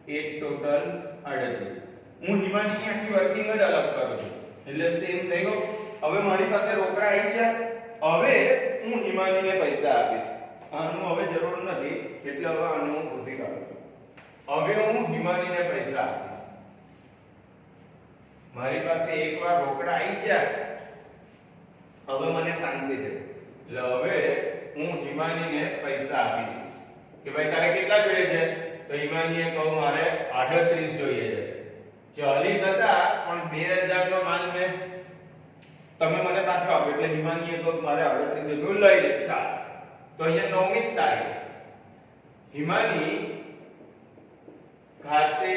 એક ટોટલ 38 હું હિમાનીની આખી વર્કિંગ જ અલગ કરું છું એટલે સેમ થઈ ગયો હવે મારી પાસે રોકડા આવી ગયા હવે હું હિમાનીને પૈસા આપીશ આનું હવે જરૂર નથી એટલે હવે આનું હું પૂછી કાઢું છું હવે હું હિમાનીને પૈસા આપીશ મારી પાસે એકવાર રોકડા આવી ગયા હવે મને શાંતિ થઈ એટલે હવે હું હિમાનીને પૈસા આપી દઈશ કે ભાઈ તારે કેટલા જોઈએ છે તો હિમાનીએ કહું મારે 38 જોઈએ છે 40 હતા પણ 2000 નો માલ મેં તમે મને પાછો આપો એટલે હિમાનીએ કહું મારે 38 જોઈએ લઈ લે ચાલ તો અહીંયા 9મી તારીખ હિમાની ખાતે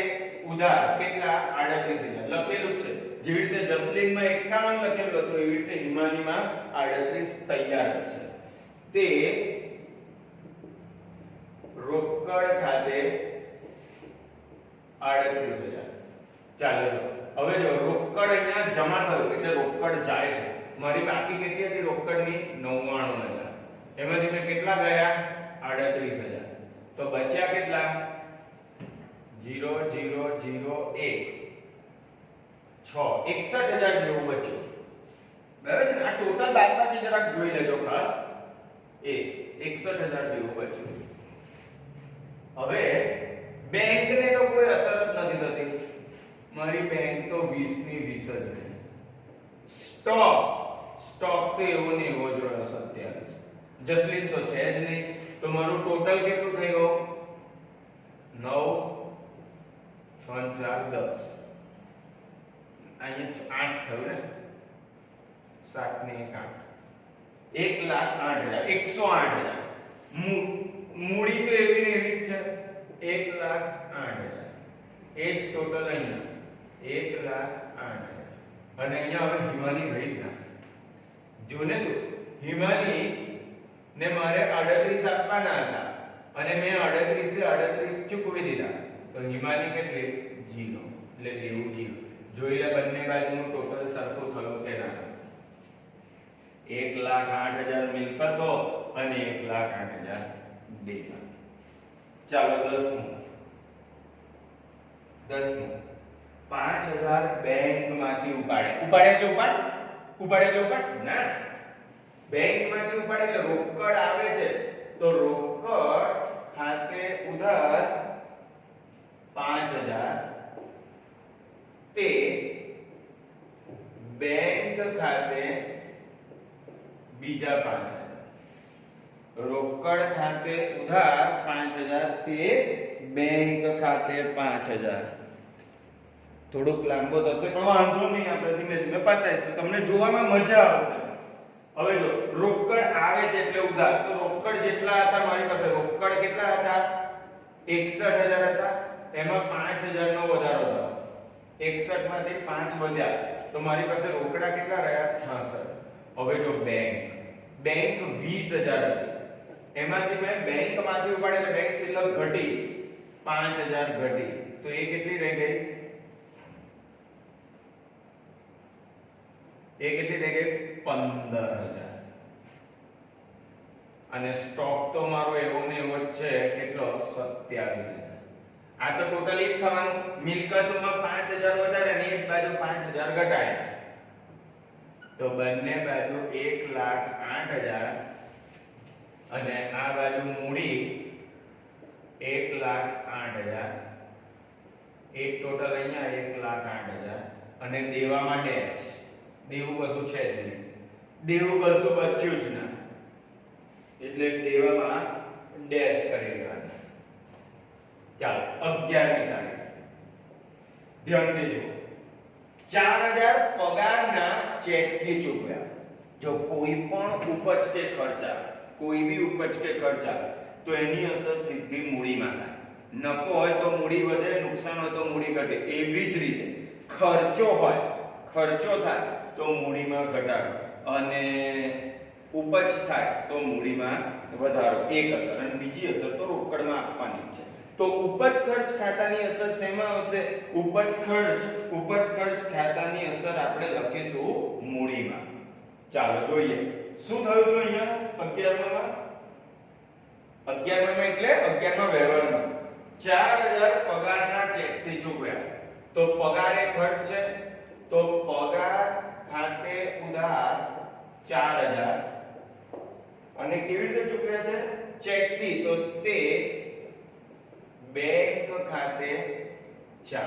ઉધાર કેટલા 38000 લખેલું છે જેવી રીતે જસલીનમાં 51 લખેલું હતું એવી રીતે હિમાનીમાં 38 તૈયાર છે તે રોકડ ખાતે 38000 ચાલે હવે જો રોકડ અહીંયા જમા થયું એટલે રોકડ જાય છે મારી બાકી કેટલી હતી રોકડની 99000 એમાંથી મેં કેટલા ગયા 38000 તો બચ્યા કેટલા 0 0 0 1 6 61000 જેવું બચ્યું બરાબર છે આ ટોટલ બાદબાકી જરાક જોઈ લેજો ખાસ 61000 જેવું બચ્યું હવે બેંક ને તો કોઈ અસર જ નથી થતી મારી બેંક તો 20 ની 20 જ રહી સ્ટોક તો એવો ને એવો જ રહ્યો 27 જસલીન તો છે જ નહીં તો મારું ટોટલ કેટલું થઈ ગયું 9 6 4 10 અહીંયા 8 થયું ને 7 ને 1 8 1,08,000 108,000 મૂડી તો એવી ને એવી જ છે 1,08,000 એ જ ટોટલ અહીંયા 1,08,000 અને અહીંયા હવે હિમાની રહી ના જો ને તું હિમાની ને મારે 38 આપવાના હતા અને મેં 38 ચૂકવી દીધા તો હિમાની કેટલી 0 એટલે દેવું 0 જોઈ લે બંને બાજુનું ટોટલ સરખું થયું કે ના 1,08,000 મિલકતો અને 1,08,000 દેવા ચાલો 10મું 5,000 બેંકમાંથી ઉપાડે એટલે ઉપાડ ના બેંકમાંથી ઉપાડે એટલે રોકડ આવે છે તો રોકડ ખાતે ઉધાર 5,000 તે બેંક ખાતે બીજા 5,000 રોકડ ખાતે ઉધાર 5,000 તે બેંક ખાતે 5,000 થોડુંક લાંબો થશે પણ વાંધો નહીં આપણે ધીમે ધીમે પતાઈશું તમને જોવામાં મજા આવશે હવે જો રોકડ આવે છે એટલે ઉધાર તો રોકડ જેટલા હતા મારી પાસે રોકડ કેટલા હતા 61,000 હતા એમાં 5,000 નો વધારો થયો 61 માંથી 5 વધ્યા તો મારી પાસે રોકડા કેટલા રહ્યા 66 હવે જો બેંક 20,000 હતી એમાંથી મેં બેંકમાંથી ઉપાડી એટલે બેંક શિલ્લક ઘટી 5,000 ઘટી તો એ કેટલી રહી ગઈ એ કેટલી થઈ ગઈ 15,000 અને સ્ટોક તો મારો એવો ને એવો જ છે કેટલો 27,000 આ તો ટોટલ એક થવાનું મિલકતોમાં 5,000 વધારે અને એક બાજુ 5,000 ઘટાડે તો બંને બાજુ 1,08,000 અને આ બાજુ મૂડી 1,08,000 એક ટોટલ અહીંયા 1,08,000 અને દેવામાં ડેશ દેવું કશું છે જ નહીં દેવું કશું બચ્યું જ ના એટલે દેવામાં ડેશ કરી દેવાનું ચાલો 11મી તારીખ ધ્યાનથી જુઓ 4,000 પગારના ચેકથી ચૂકવ્યા જો કોઈ પણ ઉપજ કે ખર્ચા કોઈ બી ઉપજ કે ખર્ચા તો એની અસર સીધી મૂડીમાં થાય નફો હોય તો મૂડી વધે નુકસાન હોય તો મૂડી ઘટે એવી જ રીતે ખર્ચો થાય તો મૂડીમાં ઘટાડો અને ઉપજ થાય તો મૂડીમાં વધારો એક અસર અને બીજી અસર તો રોકડમાં આપવાની છે તો ઉપજ ખર્ચ ખાતાની અસર શેમાં આવશે ઉપજ ખર્ચ ખાતાની અસર આપણે લખીશું મૂડીમાં ચાલો જોઈએ શું થયું તો અહીંયા 11માં એટલે 11માં વ્યવહારમાં 4,000 પગારના ચેકથી ચૂકવ્યા તો પગાર એ ખર્ચ છે તો પગાર ખાતે ઉધાર 4,000 અને કેવી રીતે ચૂકવ્યા છે ચેકથી તો તે બેંક ખાતે 4,000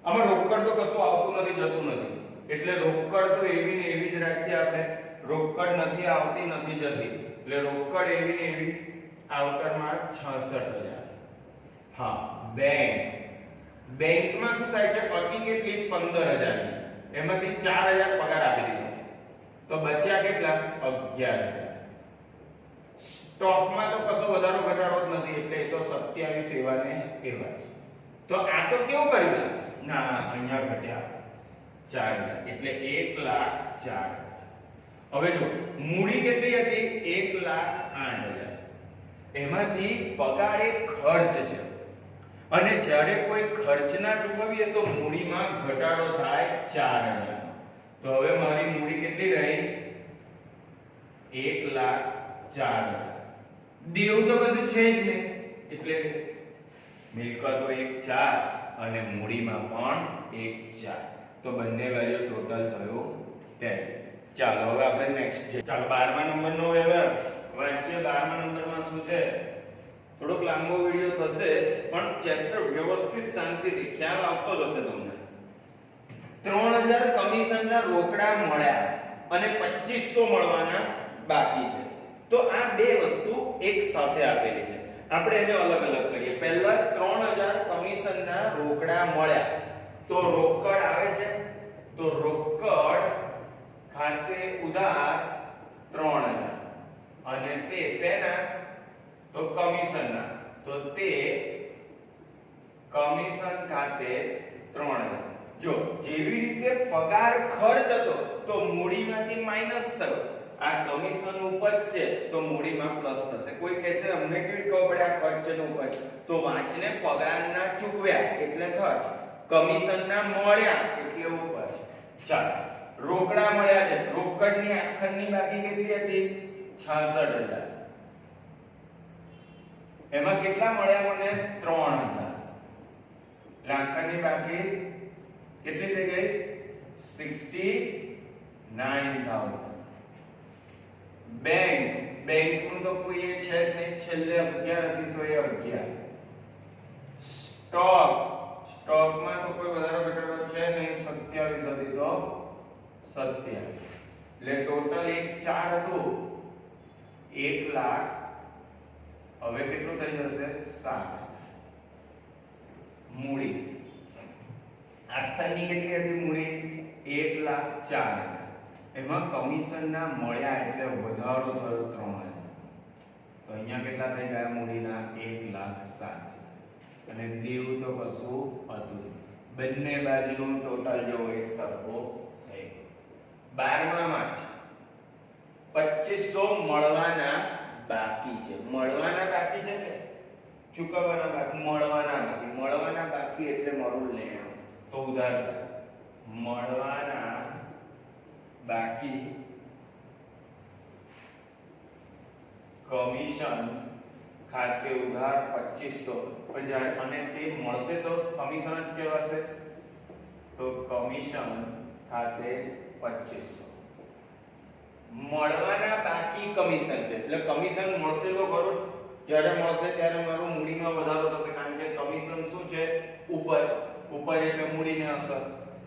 આમાં રોકડ તો કશું આવતું નથી જતું નથી એટલે રોકડ તો એવી ને એવી જ રાખીએ આપણે રોકડ નથી આવતી નથી જતી એટલે રોકડ એવી ને એવી આઉટરમાં 66,000 હા બેંકમાં શું થાય છે અતિ કેટલી 15,000 ની એમાંથી 4,000 પગાર આપી દીધો તો બચ્યા કેટલા 11,000 સ્ટોકમાં તો કશો વધારો ઘટાડો જ નથી એટલે એ તો 27 એવા ને એવા છે તો આ તો કેવું કર્યું ના અહીંયા ઘટ્યા 4,000 એટલે 1,04,000 હવે જો મૂડી કેટલી હતી 1,08,000 એમાંથી પગાર એ ખર્ચ છે અને જ્યારે કોઈ ખર્ચ ના ચૂકવીએ તો મૂડીમાં ઘટાડો થાય 4,000 તો હવે મારી મૂડી કેટલી રહી 1,04,000 દેવું તો કશું છે જ નહીં એટલે મિલકતો 1,04 અને મૂડીમાં પણ 1,04 તો બંને વેલ્યુ ટોટલ થયું 13 ચાલો હવે આપણે નેક્સ્ટ ચાલો 12મા નંબરનો વ્યવહાર વાંચીએ 12મા નંબરમાં શું છે થોડોક લાંબો વિડિયો થશે પણ ચેપ્ટર વ્યવસ્થિત શાંતિથી ખ્યાલ આવતો જ હશે તમને 3,000 કમિશનના રોકડા મળ્યા અને 2500 મળવાના બાકી છે તો આ બે વસ્તુ એક સાથે આપેલી છે આપણે એને અલગ અલગ કરીએ પહેલા 3,000 કમિશનના રોકડા મળ્યા તો રોકડ આવે છે તો રોકડ ખાતે ઉધાર 3000 અને તે શેના તો કમિશનના તો તે કમિશન ખાતે 3000 જો જેવી રીતે પગાર ખર્ચ હતો તો મૂડીમાંથી માઈનસ થયો આ કમિશન ઉપજ છે તો મૂડીમાં પ્લસ થશે કોઈ કહે છે અમને કેવી ખબર પડે આ ખર્ચનો ઉપજ તો વાંચને પગારના ચૂકવ્યા એટલે ખર્ચ કમિશનના મળ્યા એટલે ઉપજ ચાલો રોકડા મળ્યા છે રોકડની આખરની બાકી કેટલી હતી 66000 એમાં કેટલા મળ્યા મને 3000 આખરની બાકી કેટલી થઈ ગઈ 69000 બેંક નું તો કોઈ એ છે જ નહીં છેલ્લે 11 હતી તો એ 11 સ્ટોકમાં તો કોઈ વધારો ઘટાડો છે નહીં 27 હતી તો 27 એટલે ટોટલ એક 4 હતું 1 લાખ હવે કેટલું થઈ જશે 7 મૂડી આખરની કેટલી હતી મૂડી 1,04,000 એમાં કમિશનના મળ્યા એટલે વધારો થયો 3000 તો અહીંયા કેટલા થઈ ગયા મૂડીના 1,07,000 અને દેવું તો કશું હતું બંને બાજુનું ટોટલ જો એક સરખો થઈ ગયો 12મા માર્ચ 2500 મળવાના બાકી છે મળવાના બાકી છે ને ચૂકવવાના બાકી મળવાના બાકી એટલે મારું લેણ તો ઉધાર મળવાના બાકી કમિશન ખાતે ઉધાર 2500 પણ જ્યારે અને તે મળશે તો કમિશન જ કહેવાશે તો કમિશન ખાતે 2500 મળવાના બાકી કમિશન છે એટલે કમિશન મળશે તો ખરું જ્યારે મળશે ત્યારે મારું મૂડીમાં વધારો થશે કારણ કે કમિશન શું છે ઉપજ એટલે મૂડીને અસર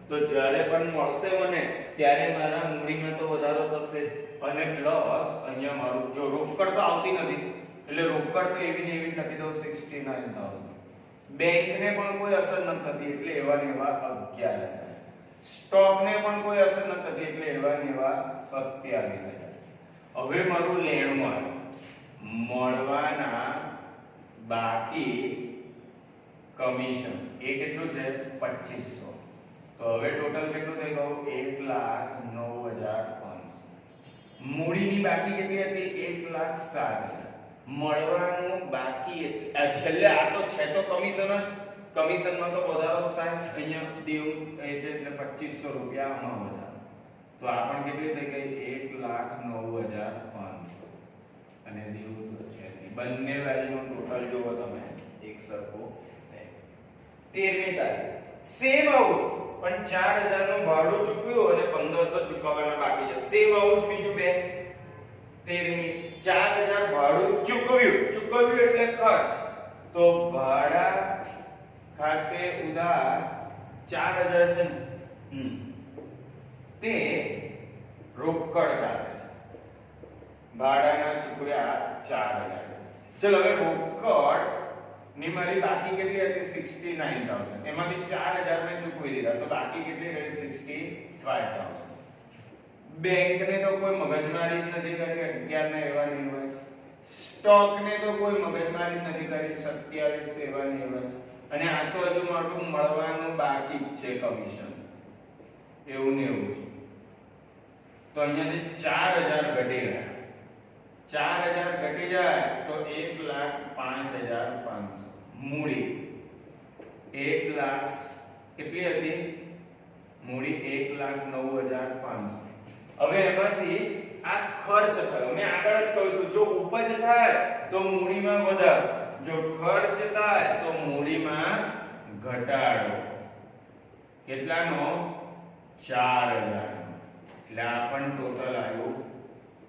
તો જ્યારે પણ મળશે મને ત્યારે મારા મૂડીમાં તો વધારો થશે અને પ્લસ અહીંયા મારું જો રોકડ તો આવતી નથી એટલે રોકડ તો એવી ને એવી લખી દઉં 69000 બેંકને પણ કોઈ અસર ન થતી એટલે એવા ને એવા 11000 સ્ટોકને પણ કોઈ અસર ન થતી એટલે એવા ને એવા 27000 હવે મારું લેણું આવ્યું મળવાના બાકી કમિશન એ કેટલું છે 2500 તો હવે ટોટલ કેટલું થઈ ગયું 1,09,500 મૂડીની બાકી કેટલી હતી 1,07,000 મળવાનું બાકી છેલ્લે આ તો છે તો કમિશન જ કમિશનમાં તો વધારો થાય અહીંયા દેવું એ છે એટલે 2500 રૂપિયા આમાં વધારો તો આ પણ કેટલી થઈ ગઈ 1,09,500 અને દેવું તો છે બંને બાજુનું ટોટલ જોવો તમે એક સરખો 13મી તારીખ સેમ આવું પણ 4000 નું ભાડું ચૂકવ્યું અને 1500 ચૂકવવાના બાકી છે સેમ આવું જ બીજું બે 13મી 4000 ભાડું ચૂકવ્યું એટલે ખર્ચ તો ભાડા ખાતે ઉધાર 4000 છે ને તે રોકડ ખાતે ભાડાના ચૂકવ્યા 4000 ચલો હવે રોકડ ની મારી બાકી કેટલી હતી 69000 એમાંથી 4000 મેં ચૂકવી દીધા તો બાકી કેટલી રહી 65000 બેંક ને તો કોઈ મગજમારી જ નથી કરી 11 ને એવા નહીં હોય સ્ટોક ને તો કોઈ મગજમારી જ નથી કરી 27 એવા નહીં હોય અને આ તો હજુ મારું મળવાનું બાકી જ છે કમિશન એવું ને એવું છે તો અહીંયાથી 4000 ઘટી ગયા 4000 ઘટી જાય તો 1,05,500 મૂડી 1 લાખ કેટલી હતી મૂડી 1,09,500 હવે એમાંથી આ ખર્ચ થયો મેં આગળ જ કહ્યું હતું જો ઉપજ થાય તો મૂડીમાં વધારો જો ખર્ચ થાય તો મૂડીમાં ઘટાડો કેટલાનો 4000 એટલે આ પણ ટોટલ આવ્યું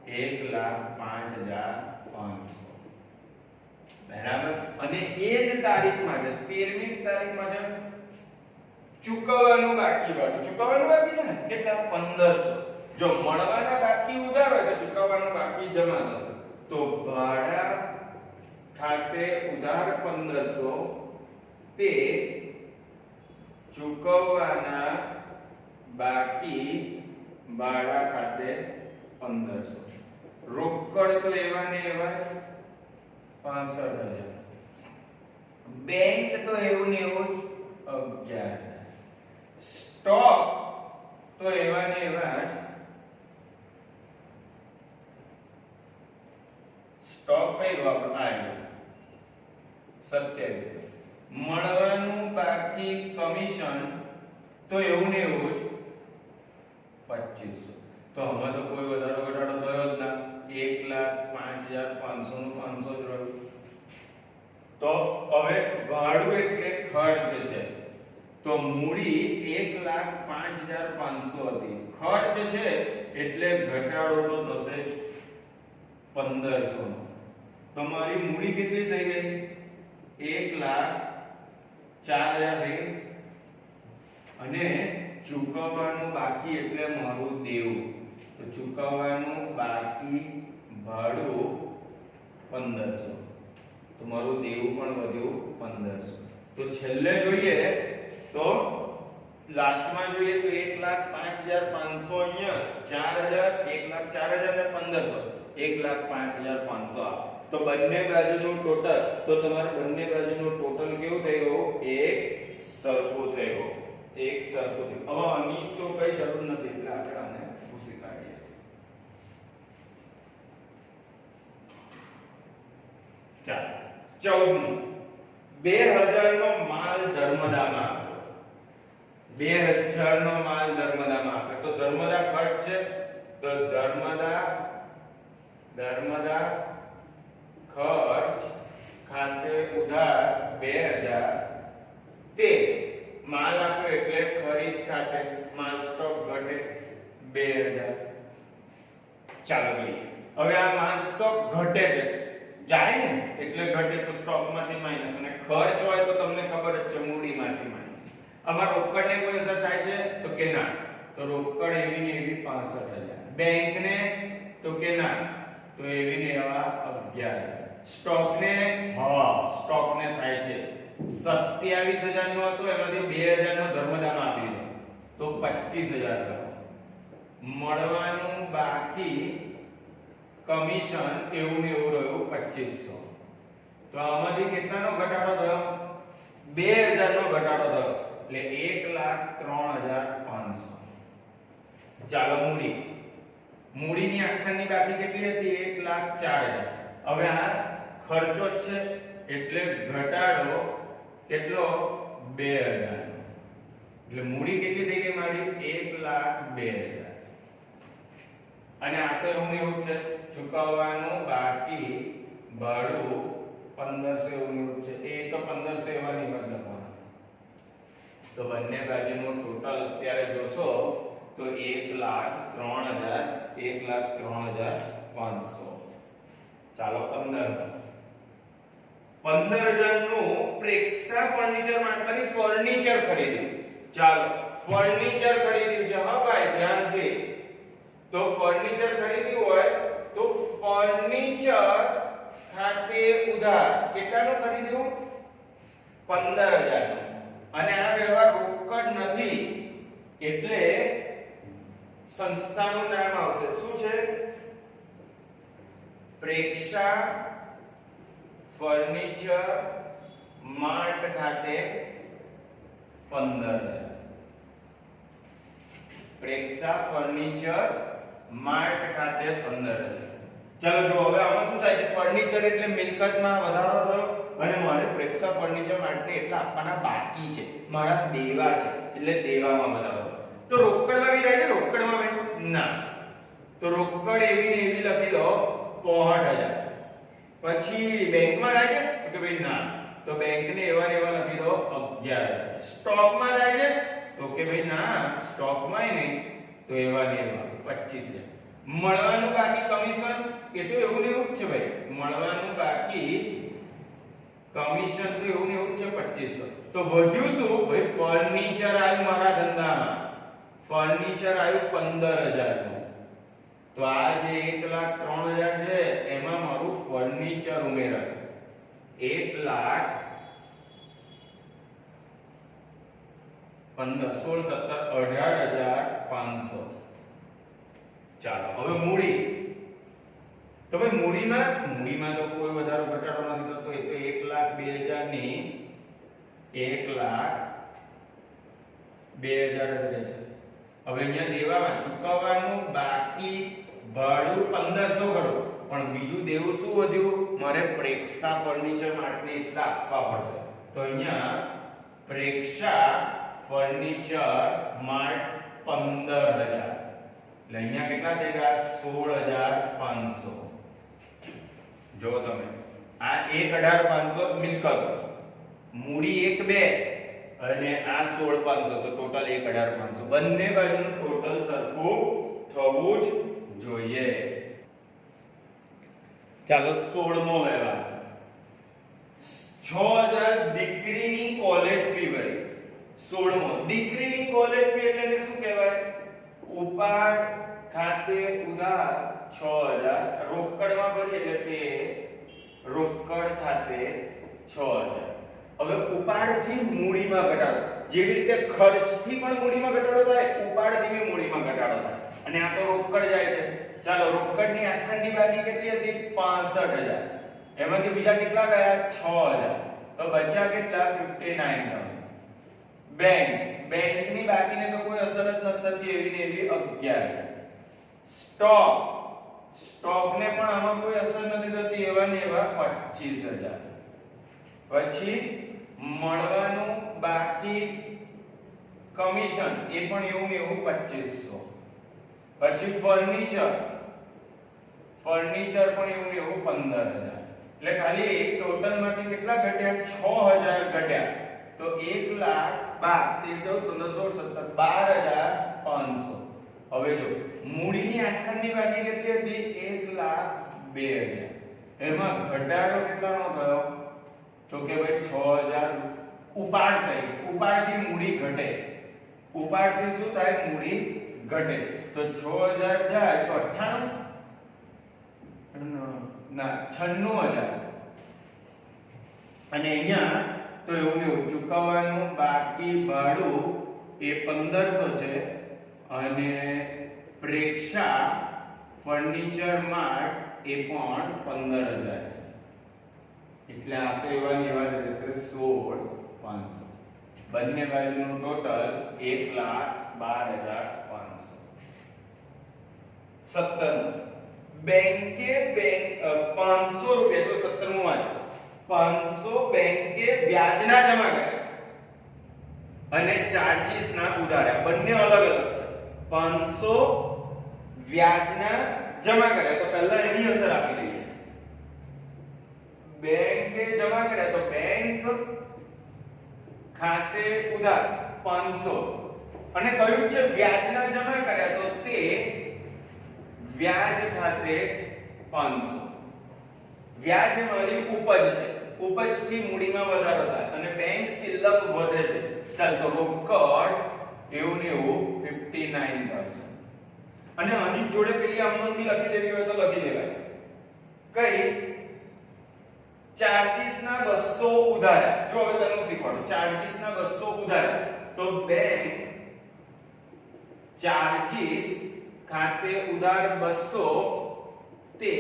1,05,500 બરાબર અને એ જ તારીખમાં છે 13મી તારીખમાં છે ચૂકવવાનું બાકી છે ને કેટલા 1500 જો મળવાના બાકી ઉધાર હોય તો ચૂકવવાનું બાકી જમા થશે તો ભાડા ખાતે ઉધાર 1500 તે ચૂકવવાના બાકી ભાડા ખાતે 1500 રોકડ તો એવા ને એવા 65,000, બેંક તો એવું ને એવું જ 11,000, સ્ટોક તો એવા ને એવા જ, સ્ટોક કઈ આવ્યું 27,000, મળવાનું બાકી કમિશન તો એવું ને એવું જ 2500. તો આમાં તો કોઈ વધારો ઘટાડો થયો જ ના, 1,05,500 નું 500 જ રહ્યું. તો હવે ભાડું એટલે ખર્ચ છે, તો મૂડી 1,05,500 હતી, ખર્ચ છે એટલે ઘટાડો તો થશે 1500 નો. તો મારી મૂડી કેટલી થઈ ગઈ? 1,04,000 થઈ ગઈ, અને ચૂકવવાનું બાકી એટલે મારું દેવું, તો ચૂકવવાનું બાકી ભાડું 1500, તો મારું દેવું પણ વધ્યું 1500. તો છેલ્લે જોઈએ તો લાસ્ટમાં જોઈએ તો 1,05,500 અહીંયા 4,000, 1,04,000 ને 1500, 1,05,500 આ. તો બંને બાજુનું ટોટલ, તો તમારે બંને બાજુનું ટોટલ કેવું થઈ ગયું? એક સરખું થઈ ગયું, એક સરખું થયું. હવે આની તો કઈ જરૂર નથી એટલે આપણે આને ભૂસી કાઢીએ. ચાલો 14 2000 નો માલ ધર્મદામાં આપ્યો, 2000 નો માલ ધર્મદામાં આપ્યો. તો ધર્મદા ખર્ચ છે, તો ધર્મદા ખર્ચ ખાતે ઉધાર 2000, તે માલ આપ્યો એટલે ખરીદ ખાતે માલ સ્ટોક ઘટે 2000. ચાલો જોઈએ, હવે આ માલ સ્ટોક ઘટે છે, જાય ને એટલે ઘટે તો સ્ટોક માંથી માઈનસ, અને ખર્ચ હોય તો તમને ખબર જ છે મૂડીમાંથી માઈનસ. આમાં રોકડ ને કોઈ અસર થાય છે તો કે ના, તો રોકડ એવી ને એવી 65,000, બેંક ને તો કે ના, તો એવી ને એવા 11,000, સ્ટોક ને સ્ટોક ને થાય છે 27,000 નો હતો, એમાંથી 2,000 નો ધર્મદાન આપી દીધો તો 25,000 થયો. મળવાનું બાકી કમિશન એવું ને એવું રહ્યું 2500. તો આમાંથી કેટલાનો ઘટાડો થયો? 2,000 નો ઘટાડો થયો, એટલે 1,03,500. ચાલો મૂડીની આખાની બાકી કેટલી હતી? 1,04,000. હવે આ ખર્ચો જ છે એટલે ઘટાડો કેટલો? 2,000. એટલે મૂડી કેટલી થઈ ગઈ મારી? 1,02,000. અને આ તો એવું ને એવું છે, ચૂકવવાનું બાકી ભાડું 1500 એવું ને એવું છે, એ તો 1500 એવા ને એવા લખવાના. તો બંને બાજુનું ટોટલ અત્યારે જોશો તો 1,03,000, 1,03,500. ચાલો 15,000 નું પ્રેક્ષા ફર્નિચર માર્ટમાંથી ફર્નિચર ખરીદ્યું. ચાલો ફર્નિચર ખરીદ્યું છે, હા ભાઈ ધ્યાનથી. તો ફર્નિચર ખરીદ્યું હોય તો ફર્નિચર ખાતે ઉધાર કેટલાનું ખરીદ્યું? 15,000 નું. અને આ વ્યવહાર રોકડ નથી એટલે સંસ્થાનું નામ આવશે. શું છે? પ્રેક્ષા ફર્નિચર માર્ટ ખાતે 15,000. પ્રેક્ષા ફર્નિચર માર્ટ ખાતે 15,000. ચાલો જો હવે આમાં શું થાય છે? ફર્નિચર એટલે મિલકતમાં વધારો થયો, અને મારે પ્રેક્ષા ફર્નિચર માર્ટને એટલા આપવાના બાકી છે, મારા દેવા છે, એટલે દેવામાં વધારો થયો. તો રોકડમાં બી જાય છે? રોકડમાં બી ના, તો રોકડ એવી ને એવી લખી દો 65,000. પછી બેંકમાં જાય છે તો કે ભાઈ ના, તો બેંક ને એવા ને એવા લખી દો 11,000. સ્ટોકમાં જાય છે તો કે ભાઈ ના, સ્ટોકમાં નહીં, તો એવા ને એવા 25,000. મળવાનું બાકી કમિશન એ તો એવું ને એવું જ છે ભાઈ, મળવાનું બાકી કમિશન તો એવું ને એવું જ છે 2500. તો વધ્યું શું ભાઈ? ફર્નિચર આવ્યું મારા ધંધામાં, ફર્નિચર આવ્યું 15,000 નું. તો આ જે 1,03,000 છે એમાં મારું ફર્નિચર ઉમેરાયું 1,15,000, 16, 17, 18,500. ચાલો હવે મૂડી તો ભાઈ મૂડીમાં તો કોઈ વધારો ઘટાડો નથી થતો, એ તો 1,02,000 ની 1,02,000 જ રહે છે. હવે અહીંયા દેવામાં ચૂકવવાનું બાકી ભાડું 1500 કરો, પણ બીજું દેવું શું વધ્યું? મારે પ્રેક્ષા ફર્નિચર માટે એટલા આપવા પડશે. તો અહીંયા પ્રેક્ષા ફર્નિચર માર્ટ 15,000, એટલે અહીંયા કેટલા થઈ ગયા? 16,500. જો તમે આ 1,18,500 મિલકત, મૂડી 1,2 અને આ 16,500, તો ટોટલ 1,18,500. બંને બાજુનું ટોટલ સરખું થવું જ જોઈએ. ચાલો 16મો વ્યવહાર. 6,000 દીકરીની કોલેજ ફી ભરી. 16મો દીકરીની કોલેજ ફી એટલે શું કહેવાય? ઉપાડ ખાતે ઉધાર 6,000, રોકડમાં ભરી એટલે તે રોકડ ખાતે 6,000. હવે ઉપાડથી મૂડીમાં ઘટાડો, જેવી રીતે ખર્ચથી પણ મૂડીમાં ઘટાડો થાય, ઉપાડથી પણ મૂડીમાં ઘટાડો થાય. અને આ તો રોકડ જાય છે. ચાલો રોકડની આખરની બાકી કેટલી હતી? 65,000. એમાંથી બીજા કેટલા ગયા? 6,000. તો બચ્યા કેટલા? 59,000. બેંકની બાકીને તો કોઈ અસર જ નથી થતી, એવી ને એવી 11. સ્ટોકને પણ આમાં કોઈ અસર નથી થતી, એવા ને એવા 25,000. પછી મળવાનું બાકી કમિશન, એ પણ એવું ને એવું 2500. પછી ફર્નિચર પણ એવું ને એવું 15,000. એટલે ખાલી એક ટોટલ માંથી કેટલા ઘટ્યા? 6,000 ઘટ્યા. તો 1,12,13,14,17,12,500. હવે જો મૂડીની આખરની બાકી કેટલી હતી? 1,02,000. એમાં ઘટાડો કેટલાનો થયો? તો કે ભાઈ 6,000 ઉપાડ થઈ. ઉપાડથી મૂડી ઘટે. ઉપાડથી શું થાય? મૂડી ઘટે. તો 6,000 જાય તો 96,000. અને અહીંયા તો એવું ને ચૂકવવાનું બાકી ભાડું એ 1500 છે, અને પ્રેક્ષા ફર્નિચર માર્ટ એ પણ 15,000 છે. એટલે આ તો એવા ને એવા જ રહેશે 16,500. બંને બાજુનું ટોટલ 1,12,500. 17 બેંકે 500 રૂપિયા, તો 17મું વાંચો. 500 બેંકે વ્યાજના જમા કર્યા અને ચાર્જીસ ના ઉધાર્યા. બંને અલગ અલગ છે. 500 વ્યાજના જમા કર્યા, તો પહેલા એની અસર આપી દઈએ. બેંકે જમા કર્યા, તો બેંક ખાતે ઉધાર 500, અને કયું છે? વ્યાજના જમા કર્યા, તો તે વ્યાજ ખાતે 500. વ્યાજ મારી ઉપજ છે, ઉપજથી મૂડીમાં વધારો થાય અને બેંક શિલ્લક વધે છે. ચાલ તો રોકડ એવું ને એવું 59,000. અને આની જોડે પેલી આમનોમ બી લખી દેવી હોય તો લખી દેવાય. કઈ? ચાર્જીસ ના 200 ઉધાર્યા. જો હવે તને શીખવાડું. ચાર્જીસ ના 200 ઉધાર્યા, તો બેંક ચાર્જીસ ખાતે ઉધાર 200, તે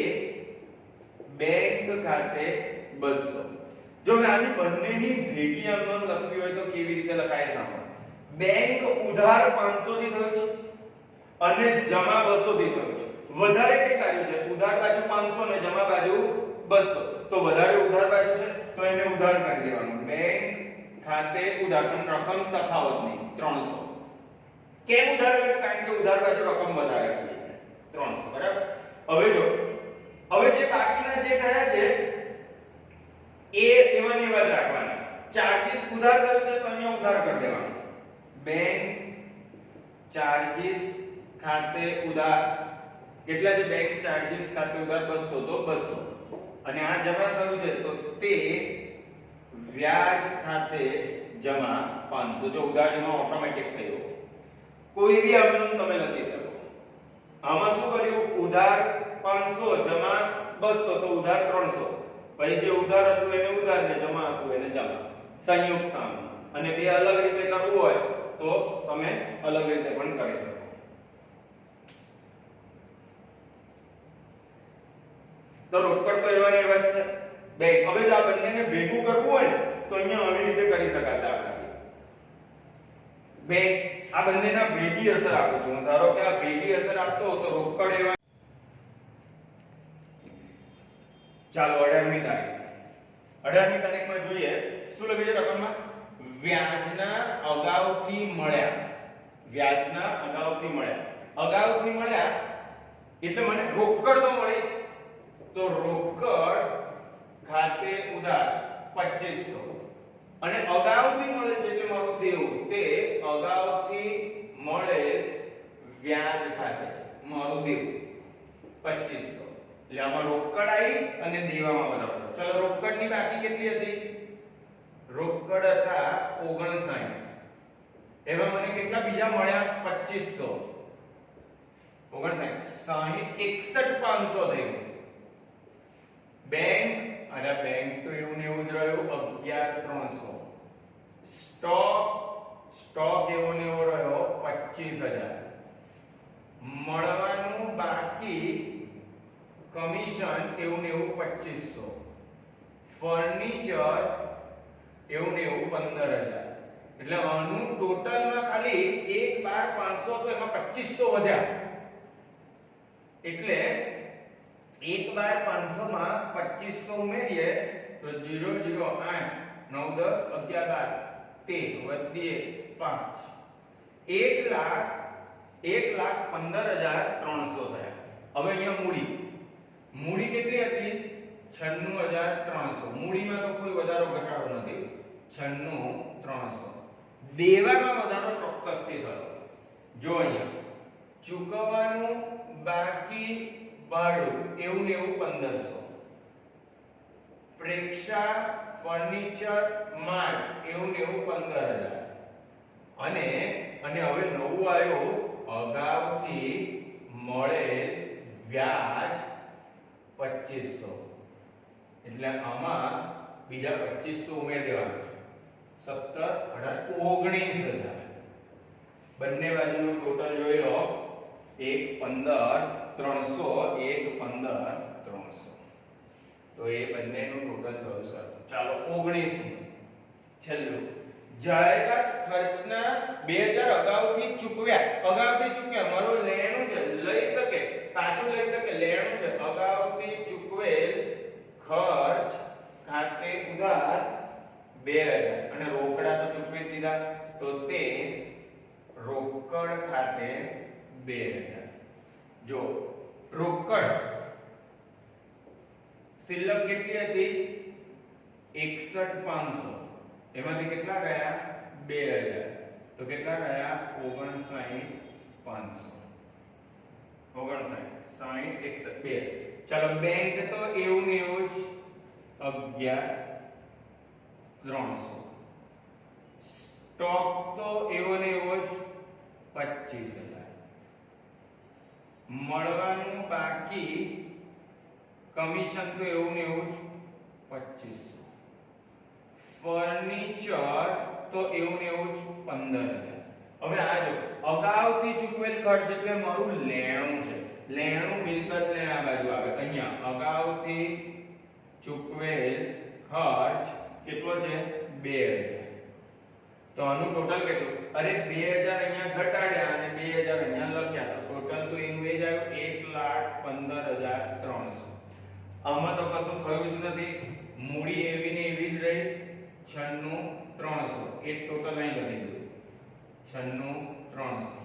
બેંક ખાતે 200. જો આની બંનેની ભેગી આમનામ લખવી હોય તો કેવી રીતે લખાય? સાંભળો. બેંક ઉધાર 500 થી થયું છે અને જમા 200 થી થયું છે. વધારે કઈ બાજુ છે? ઉધાર બાજુ 500 ને જમા બાજુ 200. તો વધારે ઉધાર બાજુ છે, તો એને ઉધાર કરી દેવાનું. બેંક ખાતે ઉધાર, પણ રકમ તફાવત નહીં, 300. કેમ ઉધાર કર્યું? કારણ કે ઉધાર બાજુ રકમ વધારે હતી, 300. બરાબર. હવે જો, હવે જે બાકીના જે થયા છે એ એમાં એવા જ રાખવાના. ચાર્જીસ ઉધાર કર્યું છે, તો અહીંયા ઉધાર કરી દેવાનું. બેંક ચાર્જીસ ખાતે ઉધાર કેટલા છે? બેંક ચાર્જીસ ખાતે ઉધાર 200, તો 200. અને આ જમા થયું છે, તો તે વ્યાજ ખાતે જમા 500. જો ઉધાર જમા ઓટોમેટિક થયો. કોઈ બી આમનું તમે લખી શકો. આમાં શું કર્યું? ઉધાર 500 જમા 200, તો ઉધાર 300. પછી જે ઉધાર હતું એને ઉધાર, ને જમા હતું એને જમા. સંયુક્ત આમ. અને બે અલગ રીતે કરવું હોય તો તમે અલગ રીતે પણ કરી શકો. તો રોકડ તો એવા ને એવા જ છે બેંક. હવે જો આ બંનેને ભેગું કરવું હોય ને તો અહીંયા આવી રીતે કરી શકાશે આપણાથી. બેંક આ બંનેના ભેગી અસર આપું છું. ધારો કે આ ભેગી અસર આપતો તો રોકડ એવા. ચાલો 18મી તારીખ. 18મી તારીખમાં જોઈએ શું લખ્યું છે રકમમાં? વ્યાજના અગાઉથી મળ્યા. વ્યાજના અગાઉથી મળ્યા. અગાઉથી મળ્યા એટલે મને રોકડ તો મળી છે. તો રોકડ ખાતે ઉધાર 2500 અને અગાઉથી મળે છે એટલે મારું દેવું તે અગાઉથી મળેલ વ્યાજ ખાતે મારું દેવું 2500. એટલે આમાં રોકડ આવી અને દેવામાં બરાબર. ચલો રોકડની બાકી કેટલી હતી? રોકડ હતા 59. એમાં મને કેટલા બીજા મળ્યા? 2500. 59 60 61 500 થઈ ગયું. બેંક અને બેંક તો એવું ને એવું જ રહ્યું 11300. સ્ટોક એવો ને એવો રહ્યો 25000. મળવાનું બાકી કમિશન એવું ને એવું 2500. ફર્નિચર એવું ને એવું 15000. એટલે આનું ટોટલમાં ખાલી 1,12,500 તો એમાં 2500 વધ્યા. એટલે 1,12,500 માં 2500 ઉમેરીએ તો 0 0 8 9 10 11 12 વધીએ 5 1,15,300 થયા. હવે અહીંયા મૂડી કેટલી હતી? 96,300. મૂડીમાં તો કોઈ વધારો ઘટાડો નથી. 96,300. દેવામાં વધારો ચોક્કસથી થયો. જો અહીંયા ચૂકવવાનું બાકી ભાડું એવું ને એવું 1500. પ્રેક્ષા ફર્નિચર માર્ટ એવું ને એવું 15000. અને હવે નવું આવ્યું અગાઉથી મળેલ વ્યાજ 2500. એટલે આમાં બીજા 2500 ઉમેરી દેવાના. 17 18 19000. બંને બાજુનું ટોટલ જોઈ લો. 1,15,300 1,15,300. તો એ બંનેનું ટોટલ થયું સર. ચાલો 19 છેલ્લું. જાહેરાત ખર્ચના 2000 અગાઉથી ચૂકવ્યા. મારું લેણું છે, લઈ શકે, પાછું લઈ શકે, લેણું છે. અગાઉથી ચૂકવેલ ખર્ચ ખાતે ઉધાર 2000 અને રોકડા તો ચૂકવી દીધા તો તે રોકડ ખાતે 2000. જો રોકડ શિલ્લક કેટલી હતી? 61,500. એમાંથી કેટલા ગયા? 2000. તો કેટલા ગયા? 59,500. 59 60 61 2. ચાલો બેંક તો એવું ને એવું જ 11,300. સ્ટોક તો એવો ને એવો જ 25,000. મળવાનું બાકી કમિશન તો એવું ને એવું જ 2500. ફર્નિચર તો એવું ને એવું જ 15,000. હવે આ જો અગાઉથી ચૂકવેલ ખર્ચ એટલે મારું લેણું છે. લેણું મિલકત ને આ બાજુ આવે. અહીંયા અગાઉથી ચૂકવેલ ખર્ચ કેટલો છે? 2000. તો આનું ટોટલ કેટલું? અરે 2000 અહીંયા ઘટાડ્યા અને 2000 અહીંયા લખ્યા તો ટોટલ તો એનું એ જ આવ્યું 1,15,300. આમાં તો કશું થયું જ નથી. મૂડી એવી ને એવી જ રહી 96,300. એક ટોટલ અહીં લખી દીધું 96,300.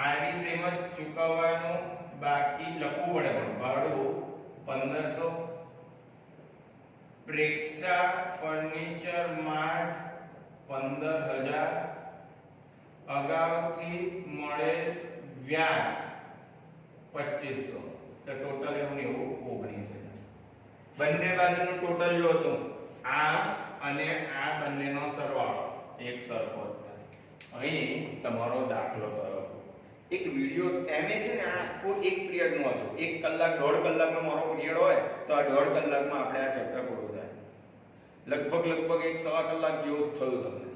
આવી સેમ જ ચૂકવવાનું બાકી લખવું પડે પણ ભાડું 1500. પ્રેક્ષા ફર્નિચર માર્ટ 15,000. અગાઉથી મળેલ વ્યાજ 2500. તો ટોટલ એવું ને એવું 19,000. બંને બાજુનું ટોટલ જો હતું આ અને આ બંનેનો સરવાળો એક સરખો થાય. અહીં તમારો દાખલો થયો. એક વિડિયો એમે છે ને આખો એક પિરિયડ નો હતો. 1 કલાક 1.5 કલાકનો મારો પિરિયડ હોય તો આ 1.5 કલાકમાં આપણે આ ચેપ્ટર પૂરું થાય. લગભગ 1.5 કલાક જેવું થયું તમને.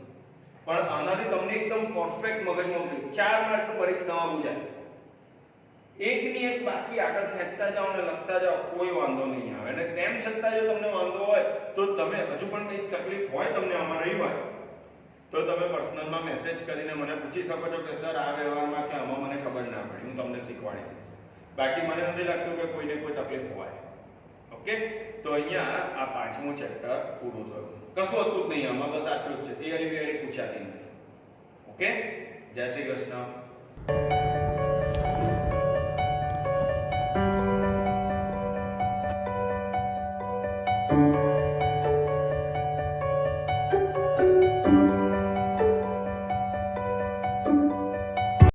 પણ આનાથી તમને એકદમ પરફેક્ટ મગજમાં ઉતર્યું. 4 માર્કનું પરીક્ષામાં પૂછાય. એકની એક બાકી આગળ ખેંચતા જાઓ ને લખતા જાઓ, કોઈ વાંધો નહીં આવે. અને તેમ છતાં જો તમને વાંધો હોય તો તમે હજુ પણ કંઈક તકલીફ હોય તમને આમાં રહી હોય તો તમે પર્સનલમાં મેસેજ કરીને મને પૂછી શકો છો કે સર આ વ્યવહારમાં કે આમાં મને ખબર ના પડી, હું તમને શીખવાડી દઈશ. બાકી મને નથી લાગતું કે કોઈને કોઈ તકલીફ હોય. ઓકે, તો અહીંયા આ 5મું ચેપ્ટર પૂરું થયું. કશું હતું જ નહીં આમાં, બસ આટલું જ છે. થિયરી વિયરી પૂછાતી નથી. ઓકે, જય શ્રી કૃષ્ણ.